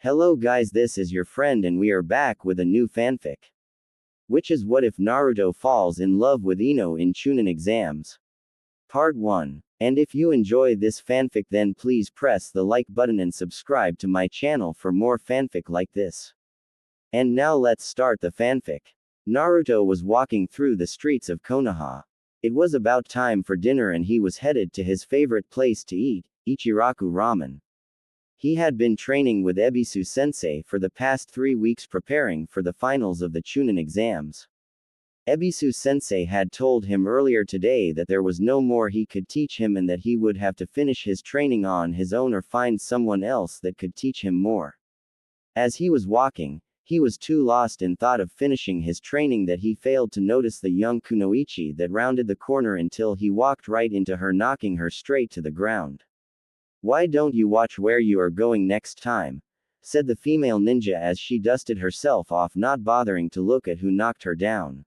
Hello guys, this is your friend and we are back with a new fanfic. Which is what if Naruto falls in love with Ino in chunin exams? Part 1. And if you enjoy this fanfic then please press the like button and subscribe to my channel for more fanfic like this. And now let's start the fanfic. Naruto was walking through the streets of Konoha. It was about time for dinner and he was headed to his favorite place to eat, Ichiraku Ramen. He had been training with Ebisu sensei for the past 3 weeks preparing for the finals of the chunin exams. Ebisu sensei had told him earlier today that there was no more he could teach him and that he would have to finish his training on his own or find someone else that could teach him more. As he was walking, he was too lost in thought of finishing his training that he failed to notice the young kunoichi that rounded the corner until he walked right into her, knocking her straight to the ground. "Why don't you watch where you are going next time?" said the female ninja as she dusted herself off, not bothering to look at who knocked her down.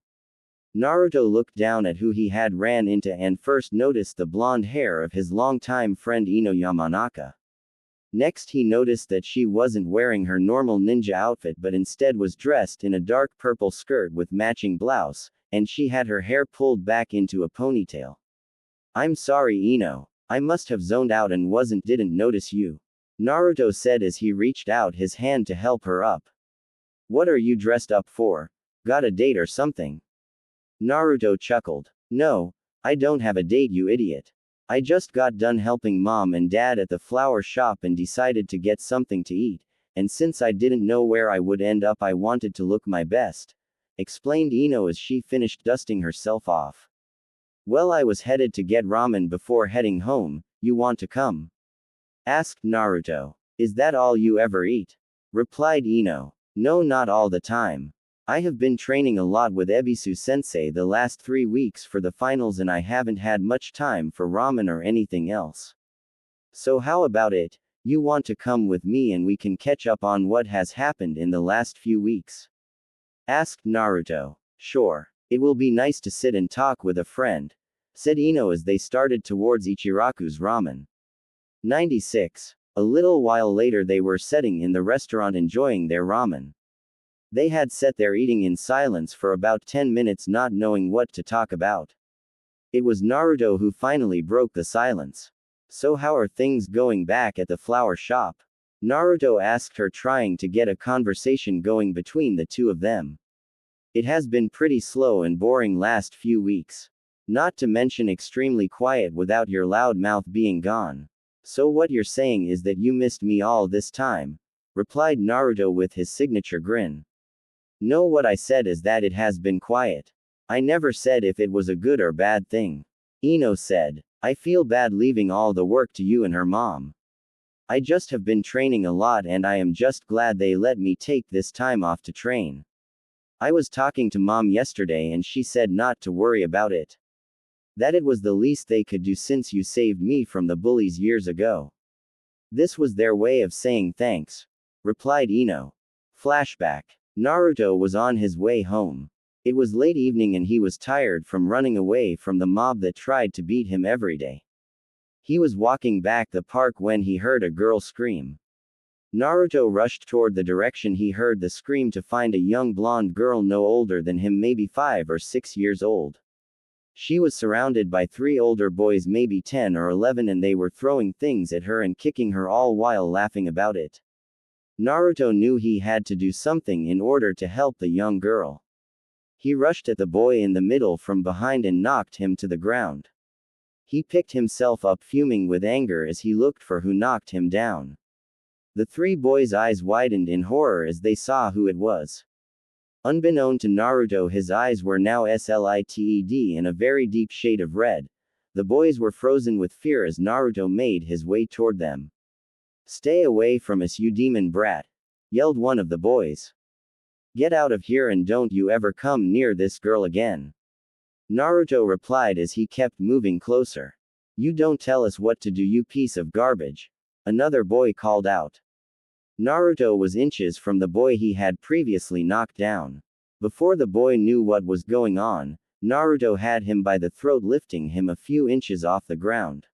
Naruto looked down at who he had ran into and first noticed the blonde hair of his longtime friend Ino Yamanaka. Next he noticed that she wasn't wearing her normal ninja outfit but instead was dressed in a dark purple skirt with matching blouse, and she had her hair pulled back into a ponytail. "I'm sorry Ino. I must have zoned out and didn't notice you," Naruto said as he reached out his hand to help her up. "What are you dressed up for? Got a date or something?" Naruto chuckled. "No, I don't have a date, you idiot. I just got done helping mom and dad at the flower shop and decided to get something to eat, and since I didn't know where I would end up I wanted to look my best," explained Ino as she finished dusting herself off. "Well, I was headed to get ramen before heading home. You want to come?" asked Naruto. "Is that all you ever eat?" replied Ino. "No, not all the time. I have been training a lot with Ebisu sensei the last 3 weeks for the finals and I haven't had much time for ramen or anything else. So how about it, you want to come with me and we can catch up on what has happened in the last few weeks?" asked Naruto. "Sure. It will be nice to sit and talk with a friend," said Ino as they started towards Ichiraku's ramen. 96. A little while later they were sitting in the restaurant enjoying their ramen. They had sat there eating in silence for about 10 minutes not knowing what to talk about. It was Naruto who finally broke the silence. "So how are things going back at the flower shop?" Naruto asked her, trying to get a conversation going between the two of them. "It has been pretty slow and boring last few weeks. Not to mention extremely quiet without your loud mouth being gone. So what you're saying is that you missed me all this time?" replied Naruto with his signature grin. "No, what I said is that it has been quiet. I never said if it was a good or bad thing," Ino said. "I feel bad leaving all the work to you and her mom. I just have been training a lot and I am just glad they let me take this time off to train. I was talking to mom yesterday and she said not to worry about it. That it was the least they could do since you saved me from the bullies years ago. This was their way of saying thanks," replied Ino. Flashback. Naruto was on his way home. It was late evening and he was tired from running away from the mob that tried to beat him every day. He was walking back the park when he heard a girl scream. Naruto rushed toward the direction he heard the scream to find a young blonde girl no older than him, maybe 5 or 6 years old. She was surrounded by 3 older boys, maybe 10 or 11, and they were throwing things at her and kicking her all while laughing about it. Naruto knew he had to do something in order to help the young girl. He rushed at the boy in the middle from behind and knocked him to the ground. He picked himself up fuming with anger as he looked for who knocked him down. The 3 boys' eyes widened in horror as they saw who it was. Unbeknown to Naruto, his eyes were now slited in a very deep shade of red. The boys were frozen with fear as Naruto made his way toward them. "Stay away from us, you demon brat," yelled one of the boys. "Get out of here and don't you ever come near this girl again," Naruto replied as he kept moving closer. "You don't tell us what to do, you piece of garbage," another boy called out. Naruto was inches from the boy he had previously knocked down. Before the boy knew what was going on, Naruto had him by the throat, lifting him a few inches off the ground.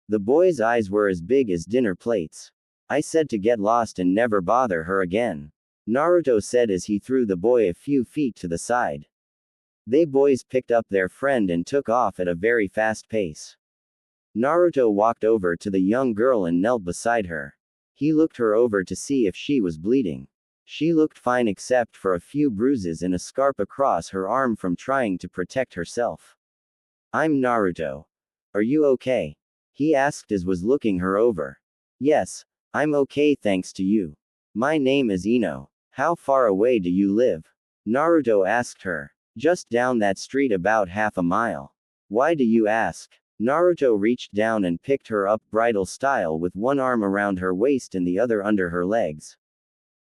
The boy's eyes were as big as dinner plates. I said to get lost and never bother her again. Naruto said as he threw the boy a few feet to the side. They boys picked up their friend and took off at a very fast pace. Naruto walked over to the young girl and knelt beside her. He looked her over to see if she was bleeding. She looked fine except for a few bruises and a scarp across her arm from trying to protect herself. I'm Naruto. Are you okay? He asked as was looking her over. Yes, I'm okay thanks to you. My name is Ino. How far away do you live? Naruto asked her. Just down that street about half a mile. Why do you ask? Naruto reached down and picked her up bridal style with one arm around her waist and the other under her legs.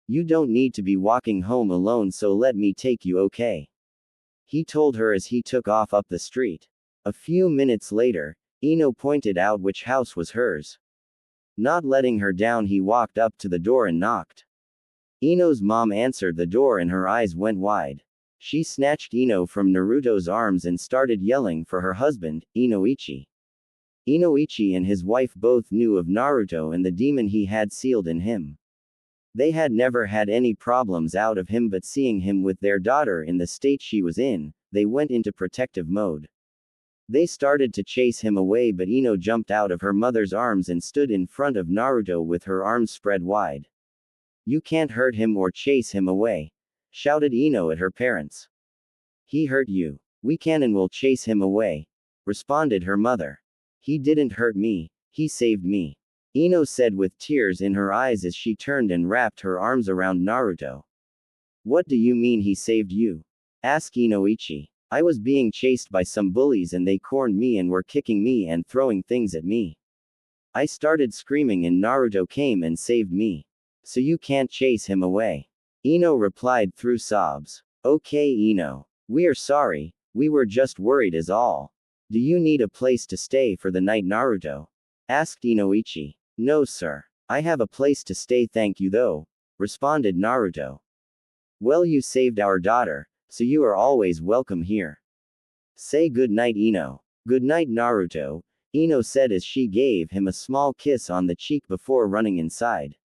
You don't need to be walking home alone, so let me take you, okay? He told her as he took off up the street. A few minutes later, Ino pointed out which house was hers. Not letting her down, he walked up to the door and knocked. Ino's mom answered the door and her eyes went wide. She snatched Ino from Naruto's arms and started yelling for her husband, Inoichi. Inoichi and his wife both knew of Naruto and the demon he had sealed in him. They had never had any problems out of him, but seeing him with their daughter in the state she was in, they went into protective mode. They started to chase him away, but Ino jumped out of her mother's arms and stood in front of Naruto with her arms spread wide. You can't hurt him or chase him away, shouted Ino at her parents. He hurt you. We can and will chase him away, responded her mother. He didn't hurt me, he saved me, Ino said with tears in her eyes as she turned and wrapped her arms around Naruto. What do you mean he saved you? Asked Inoichi. I was being chased by some bullies and they cornered me and were kicking me and throwing things at me. I started screaming and Naruto came and saved me. So you can't chase him away. Ino replied through sobs. Okay Ino. We are sorry, we were just worried is all. Do you need a place to stay for the night, Naruto? Asked Inoichi. No sir. I have a place to stay thank you though, responded Naruto. Well, you saved our daughter, so you are always welcome here. Say good night Ino. Good night Naruto, Ino said as she gave him a small kiss on the cheek before running inside.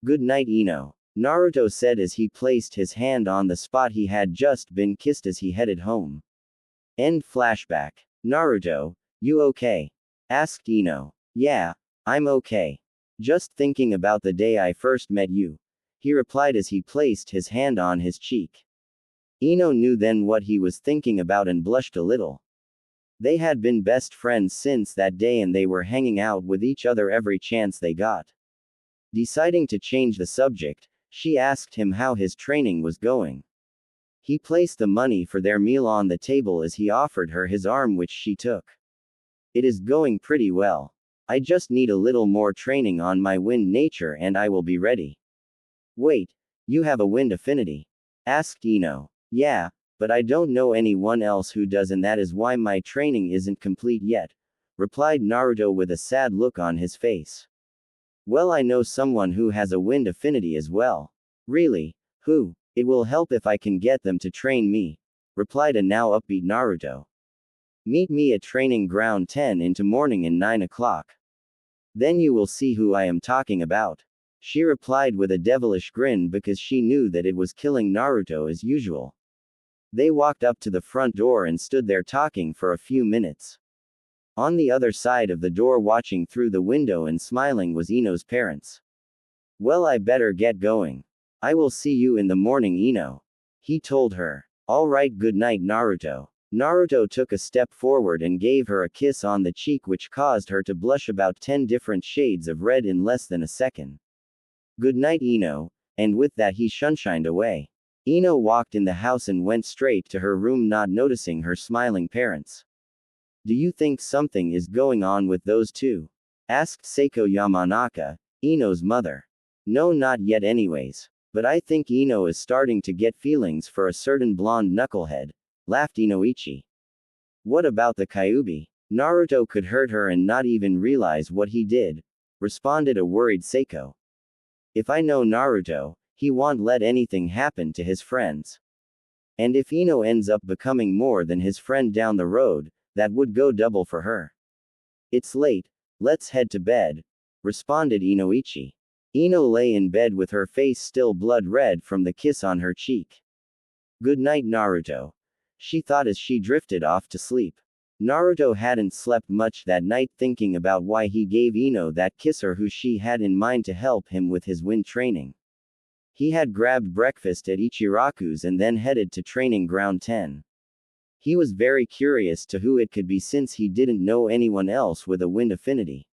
Good night Ino, Naruto said as he placed his hand on the spot he had just been kissed as he headed home. End flashback. Naruto, you okay? Asked Ino. Yeah, I'm okay. Just thinking about the day I first met you, he replied as he placed his hand on his cheek. Ino knew then what he was thinking about and blushed a little. They had been best friends since that day and they were hanging out with each other every chance they got. Deciding to change the subject, she asked him how his training was going. He placed the money for their meal on the table as he offered her his arm, which she took. It is going pretty well. I just need a little more training on my wind nature and I will be ready. Wait, you have a wind affinity? Asked Ino. Yeah, but I don't know anyone else who does and that is why my training isn't complete yet, replied Naruto with a sad look on his face. Well, I know someone who has a wind affinity as well. Really? Who? It will help if I can get them to train me, replied a now upbeat Naruto. Meet me at training ground 10 into morning in 9 o'clock. Then you will see who I am talking about. She replied with a devilish grin because she knew that it was killing Naruto as usual. They walked up to the front door and stood there talking for a few minutes. On the other side of the door watching through the window and smiling was Ino's parents. Well, I better get going. I will see you in the morning Ino. He told her. Alright, good night Naruto. Naruto took a step forward and gave her a kiss on the cheek which caused her to blush about 10 different shades of red in less than a second. Good night Ino, and with that he shunshined away. Ino walked in the house and went straight to her room, not noticing her smiling parents. Do you think something is going on with those two? Asked Seiko Yamanaka, Ino's mother. No, not yet anyways. But I think Ino is starting to get feelings for a certain blonde knucklehead, laughed Inoichi. What about the Kyuubi? Naruto could hurt her and not even realize what he did, responded a worried Seiko. If I know Naruto, he won't let anything happen to his friends. And if Ino ends up becoming more than his friend down the road, that would go double for her. It's late, let's head to bed, responded Inoichi. Ino lay in bed with her face still blood red from the kiss on her cheek. Good night, Naruto, she thought as she drifted off to sleep. Naruto hadn't slept much that night, thinking about why he gave Ino that kiss or who she had in mind to help him with his wind training. He had grabbed breakfast at Ichiraku's and then headed to training ground 10. He was very curious to who it could be since he didn't know anyone else with a wind affinity.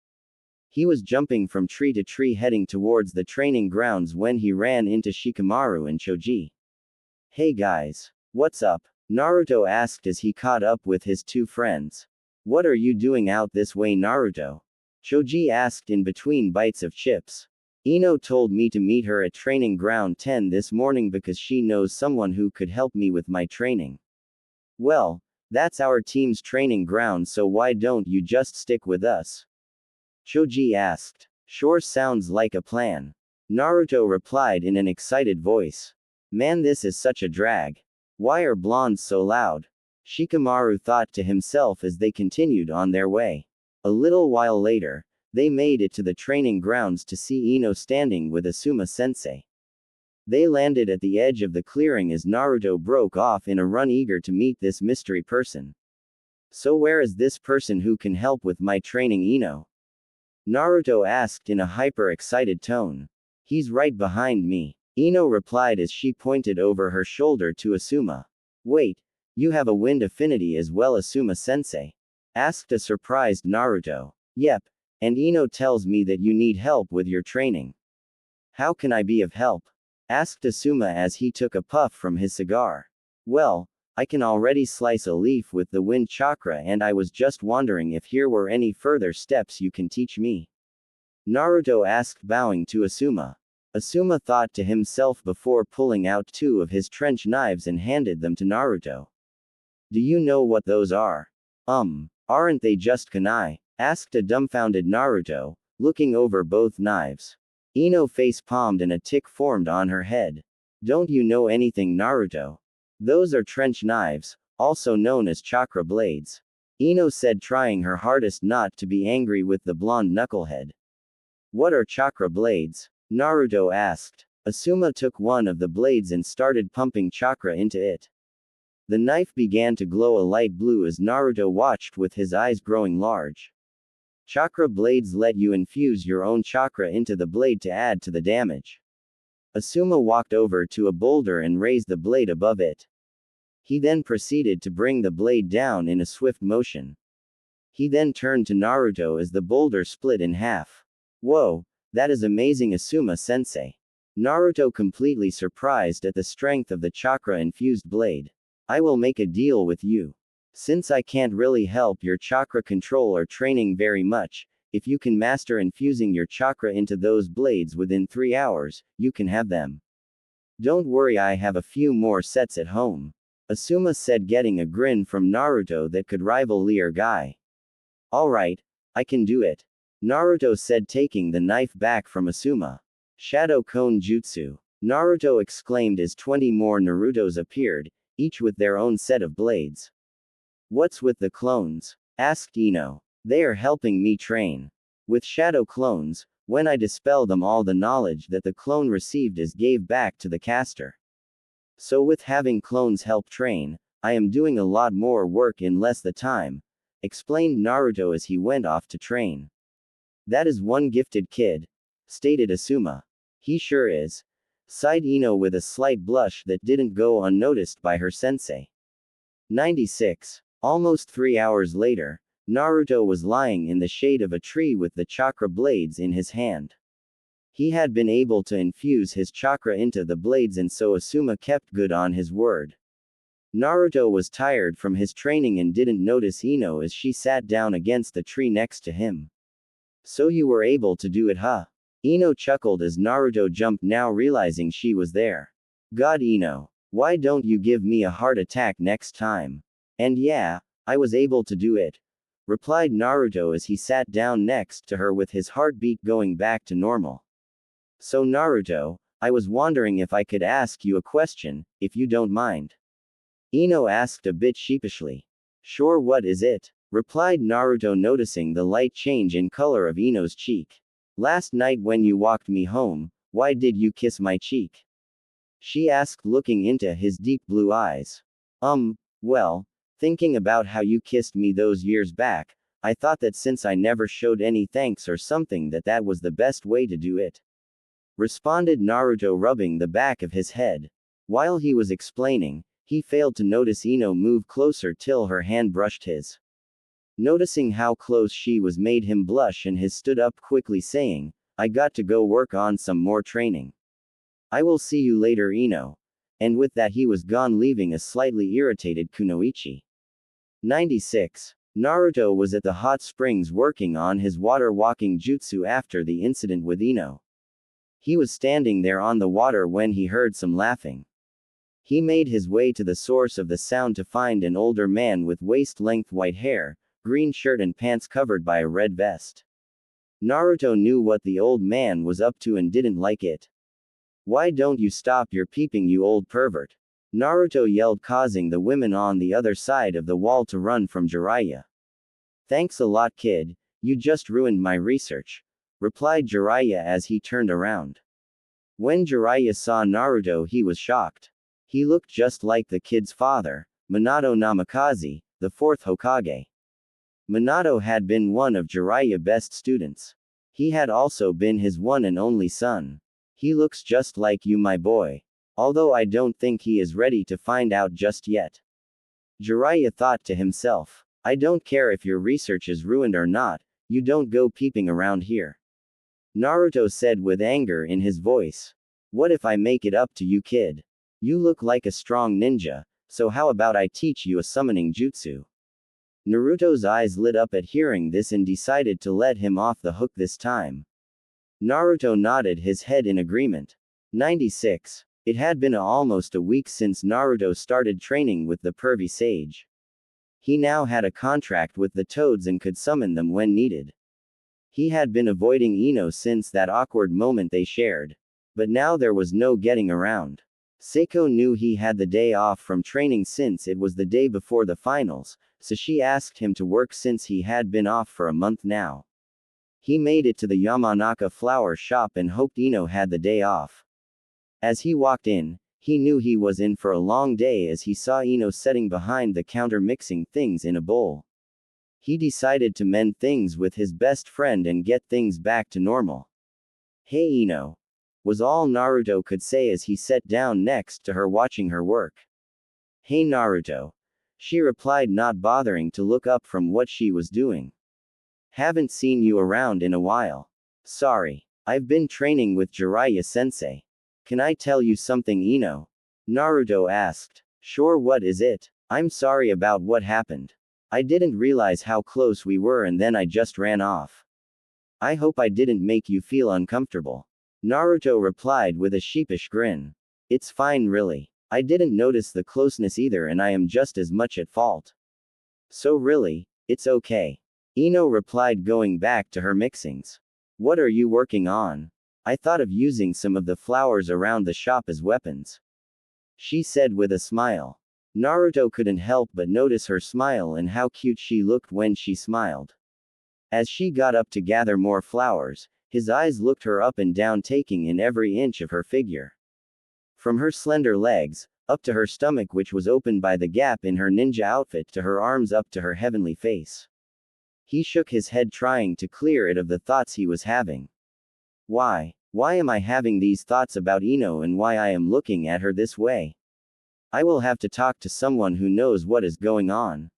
He was jumping from tree to tree heading towards the training grounds when he ran into Shikamaru and Choji. Hey guys. What's up? Naruto asked as he caught up with his two friends. What are you doing out this way, Naruto? Choji asked in between bites of chips. Ino told me to meet her at training ground 10 this morning because she knows someone who could help me with my training. Well, that's our team's training ground, so why don't you just stick with us? Choji asked. Sure, sounds like a plan. Naruto replied in an excited voice. Man, this is such a drag. Why are blondes so loud? Shikamaru thought to himself as they continued on their way. A little while later, they made it to the training grounds to see Ino standing with Asuma-sensei. They landed at the edge of the clearing as Naruto broke off in a run, eager to meet this mystery person. So where is this person who can help with my training, Ino? Naruto asked in a hyper-excited tone. He's right behind me, Ino replied as she pointed over her shoulder to Asuma. Wait, you have a wind affinity as well, Asuma-sensei? Asked a surprised Naruto. Yep, and Ino tells me that you need help with your training. How can I be of help? Asked Asuma as he took a puff from his cigar. Well, I can already slice a leaf with the wind chakra, and I was just wondering if here were any further steps you can teach me. Naruto asked, bowing to Asuma. Asuma thought to himself before pulling out two of his trench knives and handed them to Naruto. Do you know what those are? Aren't they just kunai? Asked a dumbfounded Naruto, looking over both knives. Ino face-palmed and a tick formed on her head. Don't you know anything, Naruto? Those are trench knives, also known as chakra blades. Ino said, trying her hardest not to be angry with the blonde knucklehead. What are chakra blades? Naruto asked. Asuma took one of the blades and started pumping chakra into it. The knife began to glow a light blue as Naruto watched with his eyes growing large. Chakra blades let you infuse your own chakra into the blade to add to the damage. Asuma walked over to a boulder and raised the blade above it. He then proceeded to bring the blade down in a swift motion. He then turned to Naruto as the boulder split in half. Whoa, that is amazing, Asuma-sensei. Naruto completely surprised at the strength of the chakra-infused blade. I will make a deal with you. Since I can't really help your chakra control or training very much, if you can master infusing your chakra into those blades within 3 hours, you can have them. Don't worry, I have a few more sets at home. Asuma said, getting a grin from Naruto that could rival Leer Guy. Alright, I can do it. Naruto said, taking the knife back from Asuma. Shadow Cone Jutsu. Naruto exclaimed as 20 more Narutos appeared, each with their own set of blades. What's with the clones? Asked Ino. They are helping me train. With shadow clones, when I dispel them, all the knowledge that the clone received is gave back to the caster. So with having clones help train, I am doing a lot more work in less the time, explained Naruto as he went off to train. That is one gifted kid, stated Asuma. He sure is, sighed Ino with a slight blush that didn't go unnoticed by her sensei. 96. Almost 3 hours later, Naruto was lying in the shade of a tree with the chakra blades in his hand. He had been able to infuse his chakra into the blades, and so Asuma kept good on his word. Naruto was tired from his training and didn't notice Ino as she sat down against the tree next to him. So you were able to do it, huh? Ino chuckled as Naruto jumped, now realizing she was there. God, Ino, why don't you give me a heart attack next time? And yeah, I was able to do it, replied Naruto as he sat down next to her with his heartbeat going back to normal. So Naruto, I was wondering if I could ask you a question, if you don't mind. Ino asked a bit sheepishly. Sure, what is it? Replied Naruto, noticing the light change in color of Ino's cheek. Last night when you walked me home, why did you kiss my cheek? She asked, looking into his deep blue eyes. Well, thinking about how you kissed me those years back, I thought that since I never showed any thanks or something that was the best way to do it. Responded Naruto, rubbing the back of his head. While he was explaining, he failed to notice Ino move closer till her hand brushed his. Noticing how close she was made him blush, and he stood up quickly, saying, I got to go work on some more training. I will see you later, Ino. And with that he was gone, leaving a slightly irritated Kunoichi. 96. Naruto was at the hot springs working on his water walking jutsu after the incident with Ino. He was standing there on the water when he heard some laughing. He made his way to the source of the sound to find an older man with waist-length white hair, green shirt and pants covered by a red vest. Naruto knew what the old man was up to and didn't like it. Why don't you stop your peeping, you old pervert? Naruto yelled, causing the women on the other side of the wall to run from Jiraiya. Thanks a lot, kid, you just ruined my research, replied Jiraiya as he turned around. When Jiraiya saw Naruto, he was shocked. He looked just like the kid's father, Minato Namikaze, the fourth Hokage. Minato had been one of Jiraiya's best students. He had also been his one and only son. He looks just like you, my boy. Although I don't think he is ready to find out just yet. Jiraiya thought to himself. I don't care if your research is ruined or not, you don't go peeping around here. Naruto said with anger in his voice. What if I make it up to you, kid? You look like a strong ninja, so how about I teach you a summoning jutsu? Naruto's eyes lit up at hearing this and decided to let him off the hook this time. Naruto nodded his head in agreement. 96. It had been almost a week since Naruto started training with the pervy sage. He now had a contract with the toads and could summon them when needed. He had been avoiding Ino since that awkward moment they shared. But now there was no getting around. Seiko knew he had the day off from training since it was the day before the finals, so she asked him to work since he had been off for a month now. He made it to the Yamanaka flower shop and hoped Ino had the day off. As he walked in, he knew he was in for a long day as he saw Ino sitting behind the counter mixing things in a bowl. He decided to mend things with his best friend and get things back to normal. Hey Ino, was all Naruto could say as he sat down next to her watching her work. Hey Naruto, she replied, not bothering to look up from what she was doing. Haven't seen you around in a while. Sorry, I've been training with Jiraiya sensei. Can I tell you something, Ino? Naruto asked. Sure, what is it? I'm sorry about what happened. I didn't realize how close we were and then I just ran off. I hope I didn't make you feel uncomfortable. Naruto replied with a sheepish grin. It's fine really. I didn't notice the closeness either and I am just as much at fault. So really, it's okay. Ino replied, going back to her mixings. What are you working on? I thought of using some of the flowers around the shop as weapons. She said with a smile. Naruto couldn't help but notice her smile and how cute she looked when she smiled. As she got up to gather more flowers, his eyes looked her up and down, taking in every inch of her figure. From her slender legs, up to her stomach, which was opened by the gap in her ninja outfit, to her arms, up to her heavenly face. He shook his head, trying to clear it of the thoughts he was having. Why am I having these thoughts about Ino and why I am looking at her this way? I will have to talk to someone who knows what is going on.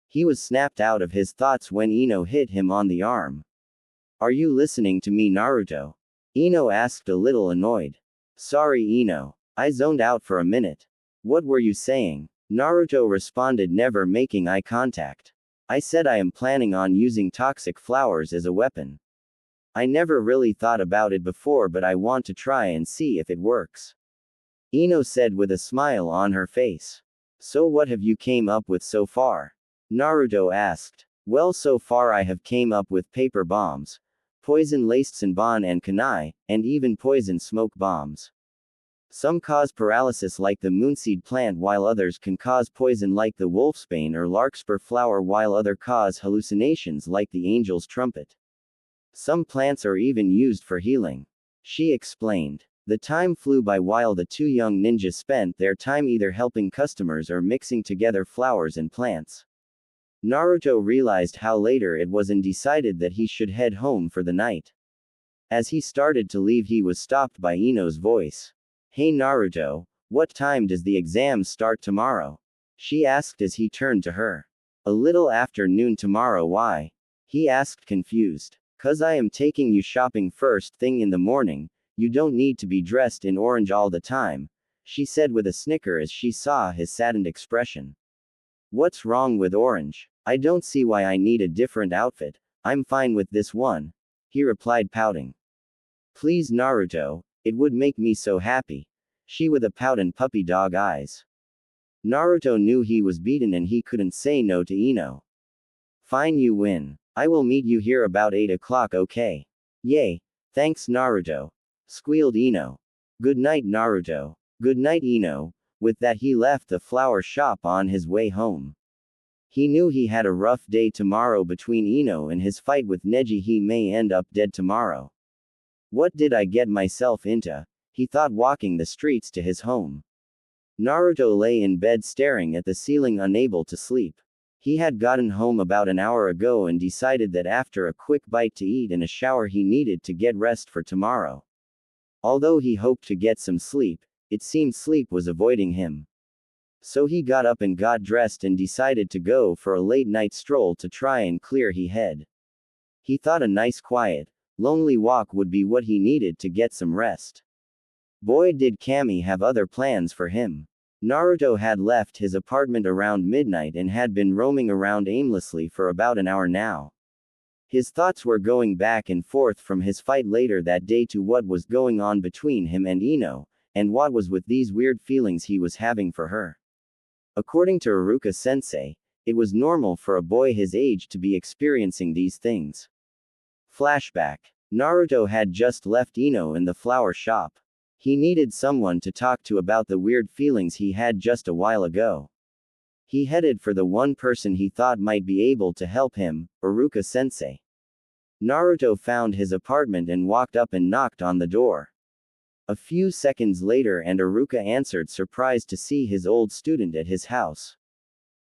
He was snapped out of his thoughts when Ino hit him on the arm. Are you listening to me, Naruto? Ino asked, a little annoyed. Sorry, Ino. I zoned out for a minute. What were you saying? Naruto responded, never making eye contact. I said I am planning on using toxic flowers as a weapon. I never really thought about it before, but I want to try and see if it works. Ino said with a smile on her face. So what have you came up with so far? Naruto asked. Well, so far I have came up with paper bombs, poison-laced Senbon and kunai, and even poison smoke bombs. Some cause paralysis like the moonseed plant, while others can cause poison like the wolfsbane or larkspur flower, while others cause hallucinations like the angel's trumpet. Some plants are even used for healing. She explained. The time flew by while the two young ninjas spent their time either helping customers or mixing together flowers and plants. Naruto realized how later it was and decided that he should head home for the night. As he started to leave, he was stopped by Ino's voice. Hey Naruto, what time does the exam start tomorrow? She asked as he turned to her. A little after noon tomorrow. Why? He asked confused. 'Cause I am taking you shopping first thing in the morning. You don't need to be dressed in orange all the time, she said with a snicker as she saw his saddened expression. What's wrong with orange? I don't see why I need a different outfit. I'm fine with this one, he replied pouting. Please Naruto, it would make me so happy, she with a pout and puppy dog eyes. Naruto knew he was beaten and he couldn't say no to Ino. Fine, you win. I will meet you here about 8 o'clock, okay? Yay. Thanks Naruto, squealed Ino. Good night Naruto. Good night Ino. With that he left the flower shop on his way home. He knew he had a rough day tomorrow between Ino and his fight with Neji. He may end up dead tomorrow. What did I get myself into? He thought walking the streets to his home. Naruto lay in bed staring at the ceiling unable to sleep. He had gotten home about an hour ago and decided that after a quick bite to eat and a shower he needed to get rest for tomorrow. Although he hoped to get some sleep, it seemed sleep was avoiding him. So he got up and got dressed and decided to go for a late night stroll to try and clear his head. He thought a nice quiet, lonely walk would be what he needed to get some rest. Boy did Kami have other plans for him. Naruto had left his apartment around midnight and had been roaming around aimlessly for about an hour now. His thoughts were going back and forth from his fight later that day to what was going on between him and Ino, and what was with these weird feelings he was having for her. According to Iruka-sensei, it was normal for a boy his age to be experiencing these things. Flashback. Naruto had just left Ino in the flower shop. He needed someone to talk to about the weird feelings he had just a while ago. He headed for the one person he thought might be able to help him, Iruka-sensei. Naruto found his apartment and walked up and knocked on the door. A few seconds later and Iruka answered, surprised to see his old student at his house.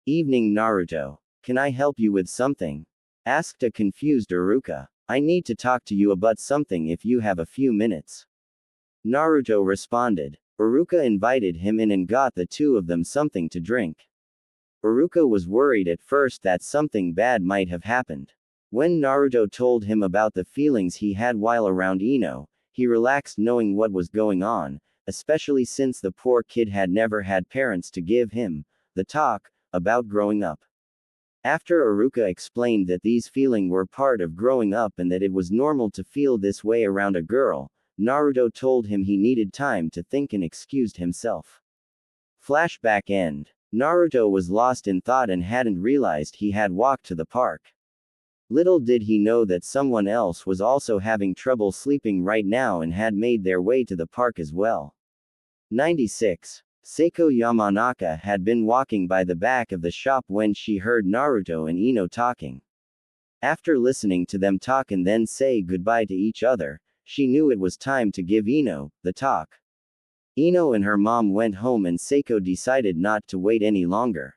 Evening Naruto. Can I help you with something? Asked a confused Iruka. I need to talk to you about something if you have a few minutes. Naruto responded. Iruka invited him in and got the two of them something to drink. Iruka was worried at first that something bad might have happened. When Naruto told him about the feelings he had while around Ino, he relaxed knowing what was going on, especially since the poor kid had never had parents to give him the talk about growing up. After Iruka explained that these feelings were part of growing up and that it was normal to feel this way around a girl, Naruto told him he needed time to think and excused himself. Flashback end. Naruto was lost in thought and hadn't realized he had walked to the park. Little did he know that someone else was also having trouble sleeping right now and had made their way to the park as well. 96. Seiko Yamanaka had been walking by the back of the shop when she heard Naruto and Ino talking. After listening to them talk and then say goodbye to each other, she knew it was time to give Ino the talk. Ino and her mom went home and Seiko decided not to wait any longer.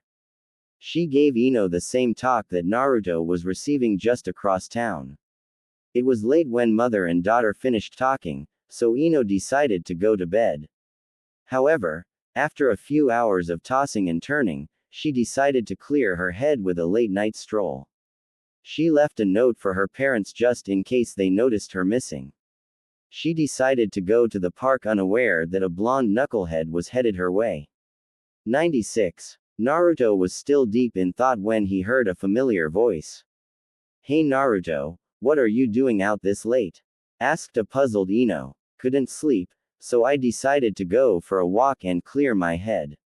She gave Ino the same talk that Naruto was receiving just across town. It was late when mother and daughter finished talking, so Ino decided to go to bed. However, after a few hours of tossing and turning, she decided to clear her head with a late night stroll. She left a note for her parents just in case they noticed her missing. She decided to go to the park unaware that a blonde knucklehead was headed her way. 96. Naruto was still deep in thought when he heard a familiar voice. Hey Naruto, what are you doing out this late? Asked a puzzled Ino. Couldn't sleep, so I decided to go for a walk and clear my head.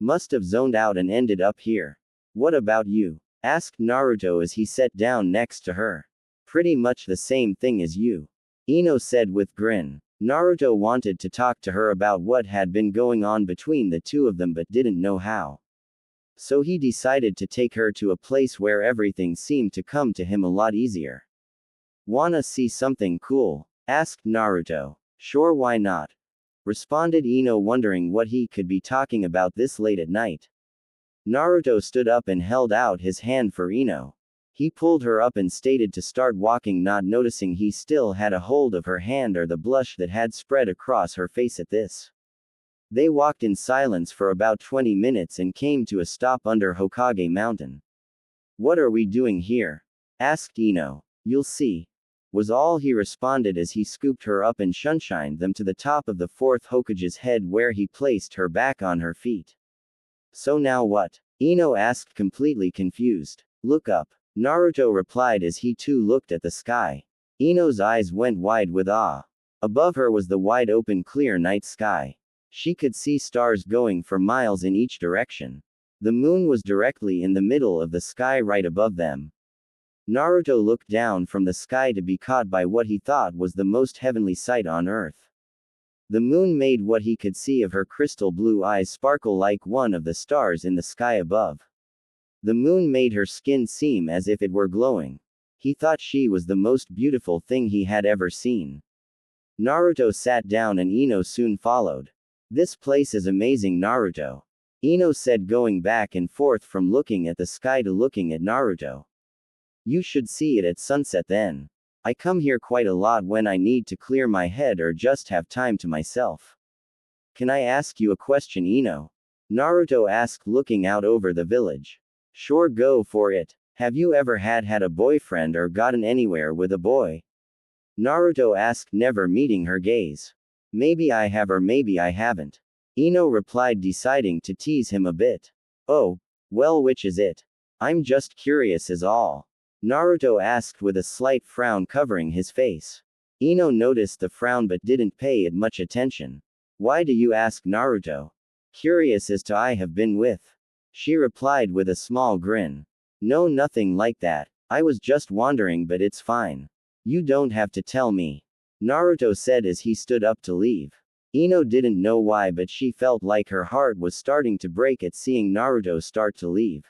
Must have zoned out and ended up here. What about you? Asked Naruto as he sat down next to her. Pretty much the same thing as you, Ino said with grin. Naruto wanted to talk to her about what had been going on between the two of them but didn't know how. So he decided to take her to a place where everything seemed to come to him a lot easier. Wanna see something cool? Asked Naruto. Sure, why not? Responded Ino, wondering what he could be talking about this late at night. Naruto stood up and held out his hand for Ino. He pulled her up and stated to start walking, not noticing he still had a hold of her hand or the blush that had spread across her face at this. They walked in silence for about 20 minutes and came to a stop under Hokage Mountain. What are we doing here? Asked Ino. You'll see, was all he responded as he scooped her up and shunshined them to the top of the fourth Hokage's head, where he placed her back on her feet. So now what? Ino asked, completely confused. Look up. Naruto replied as he too looked at the sky. Ino's eyes went wide with awe. Above her was the wide open clear night sky. She could see stars going for miles in each direction. The moon was directly in the middle of the sky right above them. Naruto looked down from the sky to be caught by what he thought was the most heavenly sight on earth. The moon made what he could see of her crystal blue eyes sparkle like one of the stars in the sky above. The moon made her skin seem as if it were glowing. He thought she was the most beautiful thing he had ever seen. Naruto sat down and Ino soon followed. This place is amazing, Naruto. Ino said, going back and forth from looking at the sky to looking at Naruto. You should see it at sunset then. I come here quite a lot when I need to clear my head or just have time to myself. Can I ask you a question, Ino? Naruto asked, looking out over the village. Sure, go for it. Have you ever had a boyfriend or gotten anywhere with a boy? Naruto asked, never meeting her gaze. Maybe I have or maybe I haven't. Ino replied, deciding to tease him a bit. Oh, well, which is it? I'm just curious is all. Naruto asked with a slight frown covering his face. Ino noticed the frown but didn't pay it much attention. Why do you ask, Naruto? Curious as to I have been with. She replied with a small grin. No, nothing like that. I was just wondering, but it's fine. You don't have to tell me. Naruto said as he stood up to leave. Ino didn't know why, but she felt like her heart was starting to break at seeing Naruto start to leave.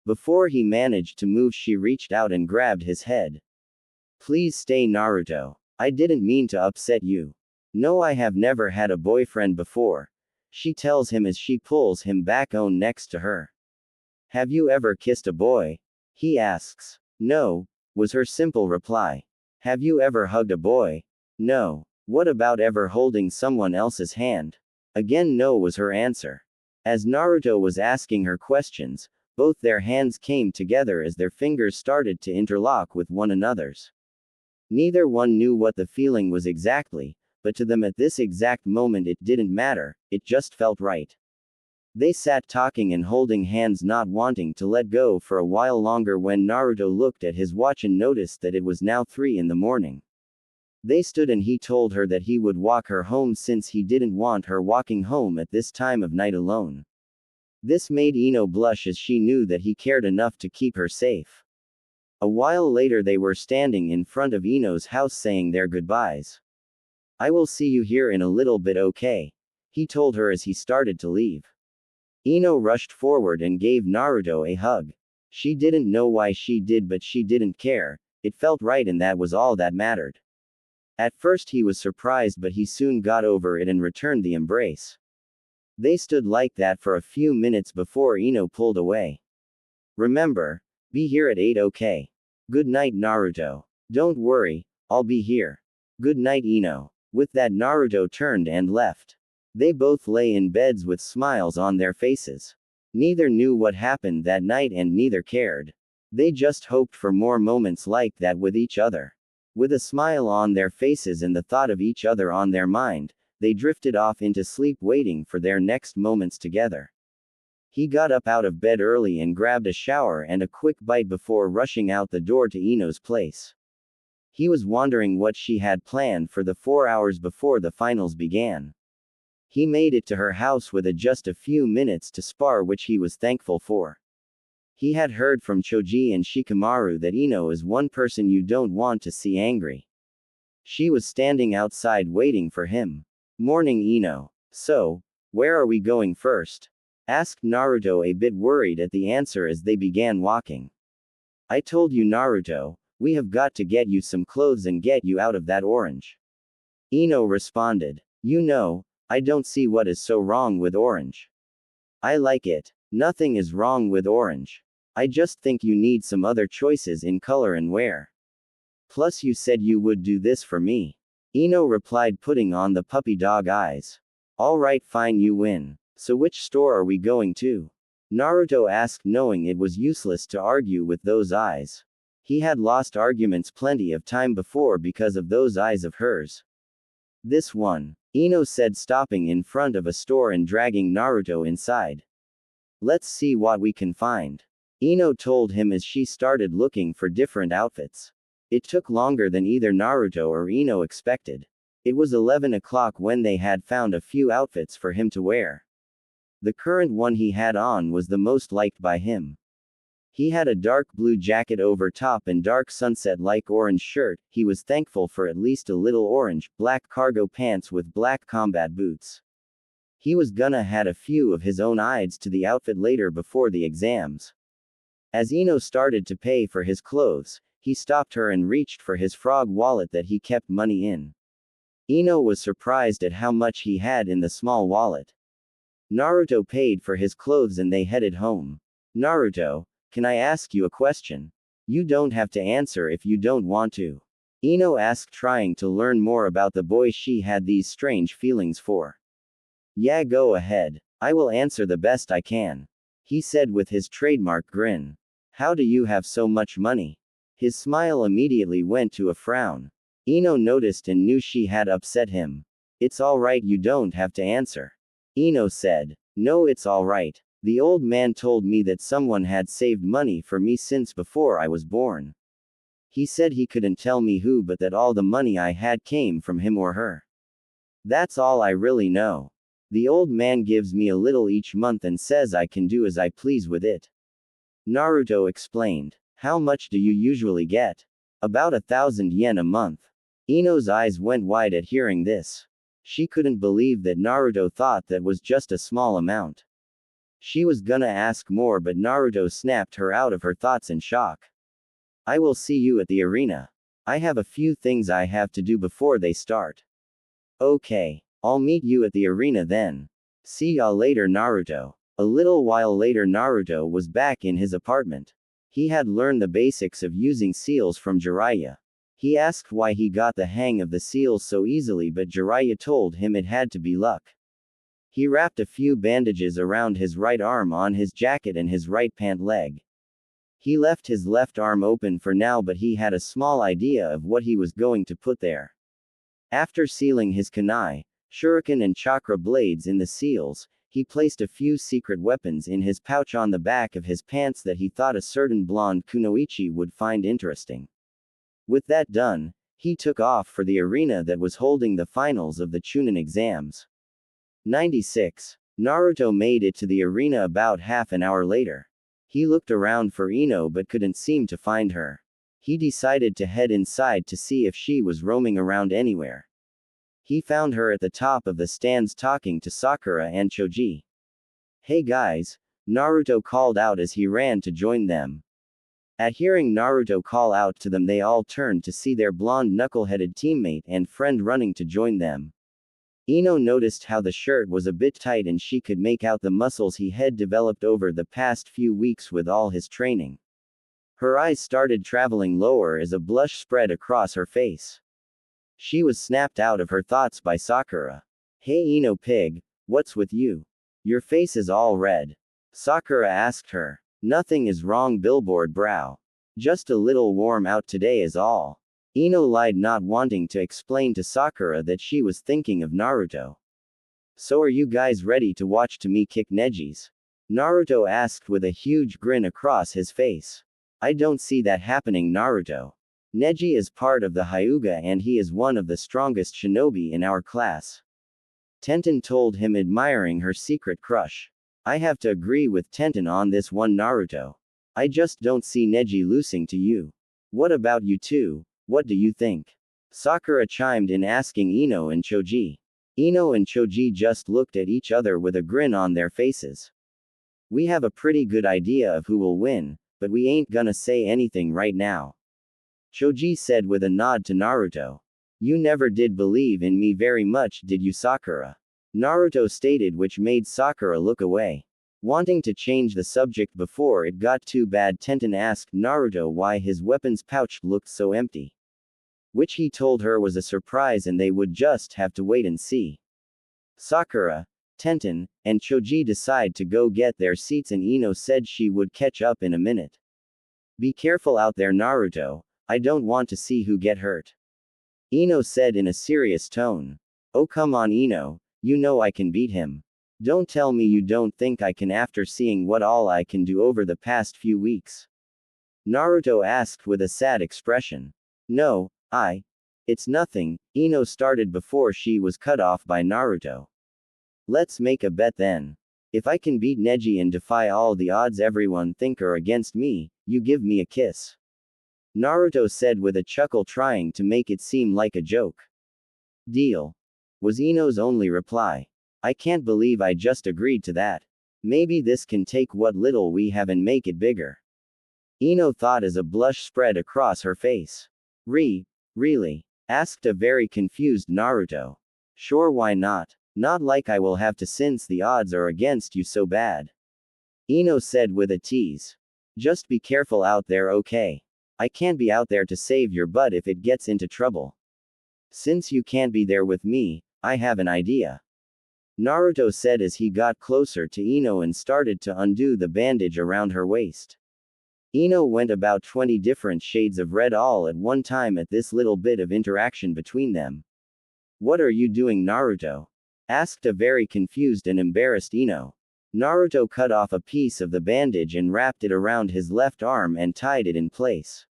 Before he managed to move, she reached out and grabbed his head. Please stay, Naruto. I didn't mean to upset you. No, I have never had a boyfriend before. She tells him as she pulls him back on next to her. Have you ever kissed a boy? He asks. No, was her simple reply. Have you ever hugged a boy? No. What about ever holding someone else's hand? Again, no, was her answer. As Naruto was asking her questions, both their hands came together as their fingers started to interlock with one another's. Neither one knew what the feeling was exactly, but to them at this exact moment it didn't matter, it just felt right. They sat talking and holding hands, not wanting to let go for a while longer, when Naruto looked at his watch and noticed that it was now 3 in the morning. They stood and he told her that he would walk her home since he didn't want her walking home at this time of night alone. This made Ino blush as she knew that he cared enough to keep her safe. A while later they were standing in front of Ino's house saying their goodbyes. I will see you here in a little bit, okay? He told her as he started to leave. Ino rushed forward and gave Naruto a hug. She didn't know why she did, but she didn't care. It felt right and that was all that mattered. At first he was surprised, but he soon got over it and returned the embrace. They stood like that for a few minutes before Ino pulled away. Remember, be here at 8, okay? Good night, Naruto. Don't worry, I'll be here. Good night, Ino. With that, Naruto turned and left. They both lay in beds with smiles on their faces. Neither knew what happened that night and neither cared. They just hoped for more moments like that with each other. With a smile on their faces and the thought of each other on their mind, they drifted off into sleep, waiting for their next moments together. He got up out of bed early and grabbed a shower and a quick bite before rushing out the door to Ino's place. He was wondering what she had planned for the 4 hours before the finals began. He made it to her house with just a few minutes to spar, which he was thankful for. He had heard from Choji and Shikamaru that Ino is one person you don't want to see angry. She was standing outside waiting for him. Morning, Ino. So, where are we going first? Asked Naruto, a bit worried at the answer as they began walking. I told you, Naruto, We have got to get you some clothes and get you out of that orange. Ino responded. You know, I don't see what is so wrong with orange. I like it. Nothing is wrong with orange. I just think you need some other choices in color and wear. Plus you said you would do this for me. Ino replied, putting on the puppy dog eyes. Alright, fine, you win. So which store are we going to? Naruto asked, knowing it was useless to argue with those eyes. He had lost arguments plenty of time before because of those eyes of hers. This one, Ino said, stopping in front of a store and dragging Naruto inside. Let's see what we can find. Ino told him as she started looking for different outfits. It took longer than either Naruto or Ino expected. It was 11 o'clock when they had found a few outfits for him to wear. The current one he had on was the most liked by him. He had a dark blue jacket over top and dark sunset-like orange shirt. He was thankful for at least a little orange, black cargo pants with black combat boots. He was gonna add a few of his own eyes to the outfit later before the exams. As Ino started to pay for his clothes, he stopped her and reached for his frog wallet that he kept money in. Ino was surprised at how much he had in the small wallet. Naruto paid for his clothes and they headed home. Naruto, can I ask you a question? You don't have to answer if you don't want to. Ino asked, trying to learn more about the boy she had these strange feelings for. Yeah, go ahead. I will answer the best I can. He said with his trademark grin. How do you have so much money? His smile immediately went to a frown. Ino noticed and knew she had upset him. It's alright, you don't have to answer. Ino said. No, it's alright. The old man told me that someone had saved money for me since before I was born. He said he couldn't tell me who, but that all the money I had came from him or her. That's all I really know. The old man gives me a little each month and says I can do as I please with it. Naruto explained. How much do you usually get? About 1,000 yen a month. Ino's eyes went wide at hearing this. She couldn't believe that Naruto thought that was just a small amount. She was gonna ask more, but Naruto snapped her out of her thoughts in shock. I will see you at the arena. I have a few things I have to do before they start. Okay, I'll meet you at the arena then. See ya later, Naruto. A little while later, Naruto was back in his apartment. He had learned the basics of using seals from Jiraiya. He asked why he got the hang of the seals so easily, but Jiraiya told him it had to be luck. He wrapped a few bandages around his right arm, on his jacket and his right pant leg. He left his left arm open for now, but he had a small idea of what he was going to put there. After sealing his kunai, shuriken and chakra blades in the seals, he placed a few secret weapons in his pouch on the back of his pants that he thought a certain blonde kunoichi would find interesting. With that done, he took off for the arena that was holding the finals of the chunin exams. 96. Naruto made it to the arena about half an hour later. He looked around for Ino but couldn't seem to find her. He decided to head inside to see if she was roaming around anywhere. He found her at the top of the stands talking to Sakura and Choji. Hey guys, Naruto called out as he ran to join them. At hearing Naruto call out to them, they all turned to see their blonde knuckle-headed teammate and friend running to join them. Ino noticed how the shirt was a bit tight and she could make out the muscles he had developed over the past few weeks with all his training. Her eyes started traveling lower as a blush spread across her face. She was snapped out of her thoughts by Sakura. Hey Ino pig, what's with you? Your face is all red. Sakura asked her. Nothing is wrong, billboard brow. Just a little warm out today is all. Ino lied, not wanting to explain to Sakura that she was thinking of Naruto. So are you guys ready to watch to me kick Neji's? Naruto asked with a huge grin across his face. I don't see that happening, Naruto. Neji is part of the Hyuga and he is one of the strongest shinobi in our class. Tenten told him, admiring her secret crush. I have to agree with Tenten on this one, Naruto. I just don't see Neji losing to you. What about you two? What do you think? Sakura chimed in, asking Ino and Choji. Ino and Choji just looked at each other with a grin on their faces. We have a pretty good idea of who will win, but we ain't gonna say anything right now. Choji said with a nod to Naruto. You never did believe in me very much, did you, Sakura? Naruto stated, which made Sakura look away. Wanting to change the subject before it got too bad, Tenten asked Naruto why his weapons pouch looked so empty. Which he told her was a surprise and they would just have to wait and see. Sakura, Tenten, and Choji decide to go get their seats and Ino said she would catch up in a minute. Be careful out there, Naruto, I don't want to see who get hurt. Ino said in a serious tone. Oh come on Ino, you know I can beat him. Don't tell me you don't think I can after seeing what all I can do over the past few weeks. Naruto asked with a sad expression. No, it's nothing, Ino started before she was cut off by Naruto. Let's make a bet then. If I can beat Neji and defy all the odds everyone think are against me, you give me a kiss. Naruto said with a chuckle, trying to make it seem like a joke. Deal, was Ino's only reply. I can't believe I just agreed to that. Maybe this can take what little we have and make it bigger. Ino thought as a blush spread across her face. Really? Asked a very confused Naruto. Sure, why not? Not like I will have to since the odds are against you so bad. Ino said with a tease. Just be careful out there, okay? I can't be out there to save your butt if it gets into trouble. Since you can't be there with me, I have an idea. Naruto said as he got closer to Ino and started to undo the bandage around her waist. Ino went about 20 different shades of red all at one time at this little bit of interaction between them. What are you doing, Naruto? Asked a very confused and embarrassed Ino. Naruto cut off a piece of the bandage and wrapped it around his left arm and tied it in place.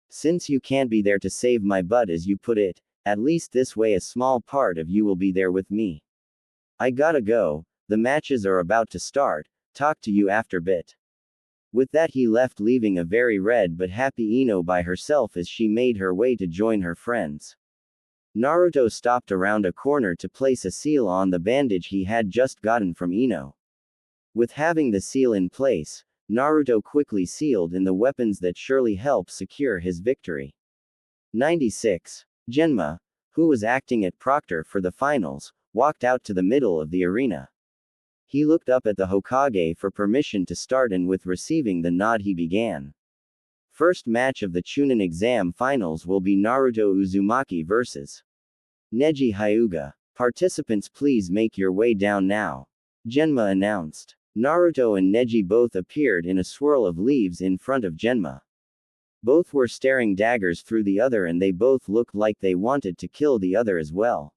Since you can't be there to save my butt as you put it, at least this way a small part of you will be there with me. I gotta go, the matches are about to start, talk to you after bit. With that he left, leaving a very red but happy Ino by herself as she made her way to join her friends. Naruto stopped around a corner to place a seal on the bandage he had just gotten from Ino. With having the seal in place, Naruto quickly sealed in the weapons that surely help secure his victory. 96. Genma, who was acting at Proctor for the finals, walked out to the middle of the arena. He looked up at the Hokage for permission to start and with receiving the nod he began. First match of the Chunin exam finals will be Naruto Uzumaki vs. Neji Hyuga. Participants, please make your way down now. Genma announced. Naruto and Neji both appeared in a swirl of leaves in front of Genma. Both were staring daggers through the other and they both looked like they wanted to kill the other as well.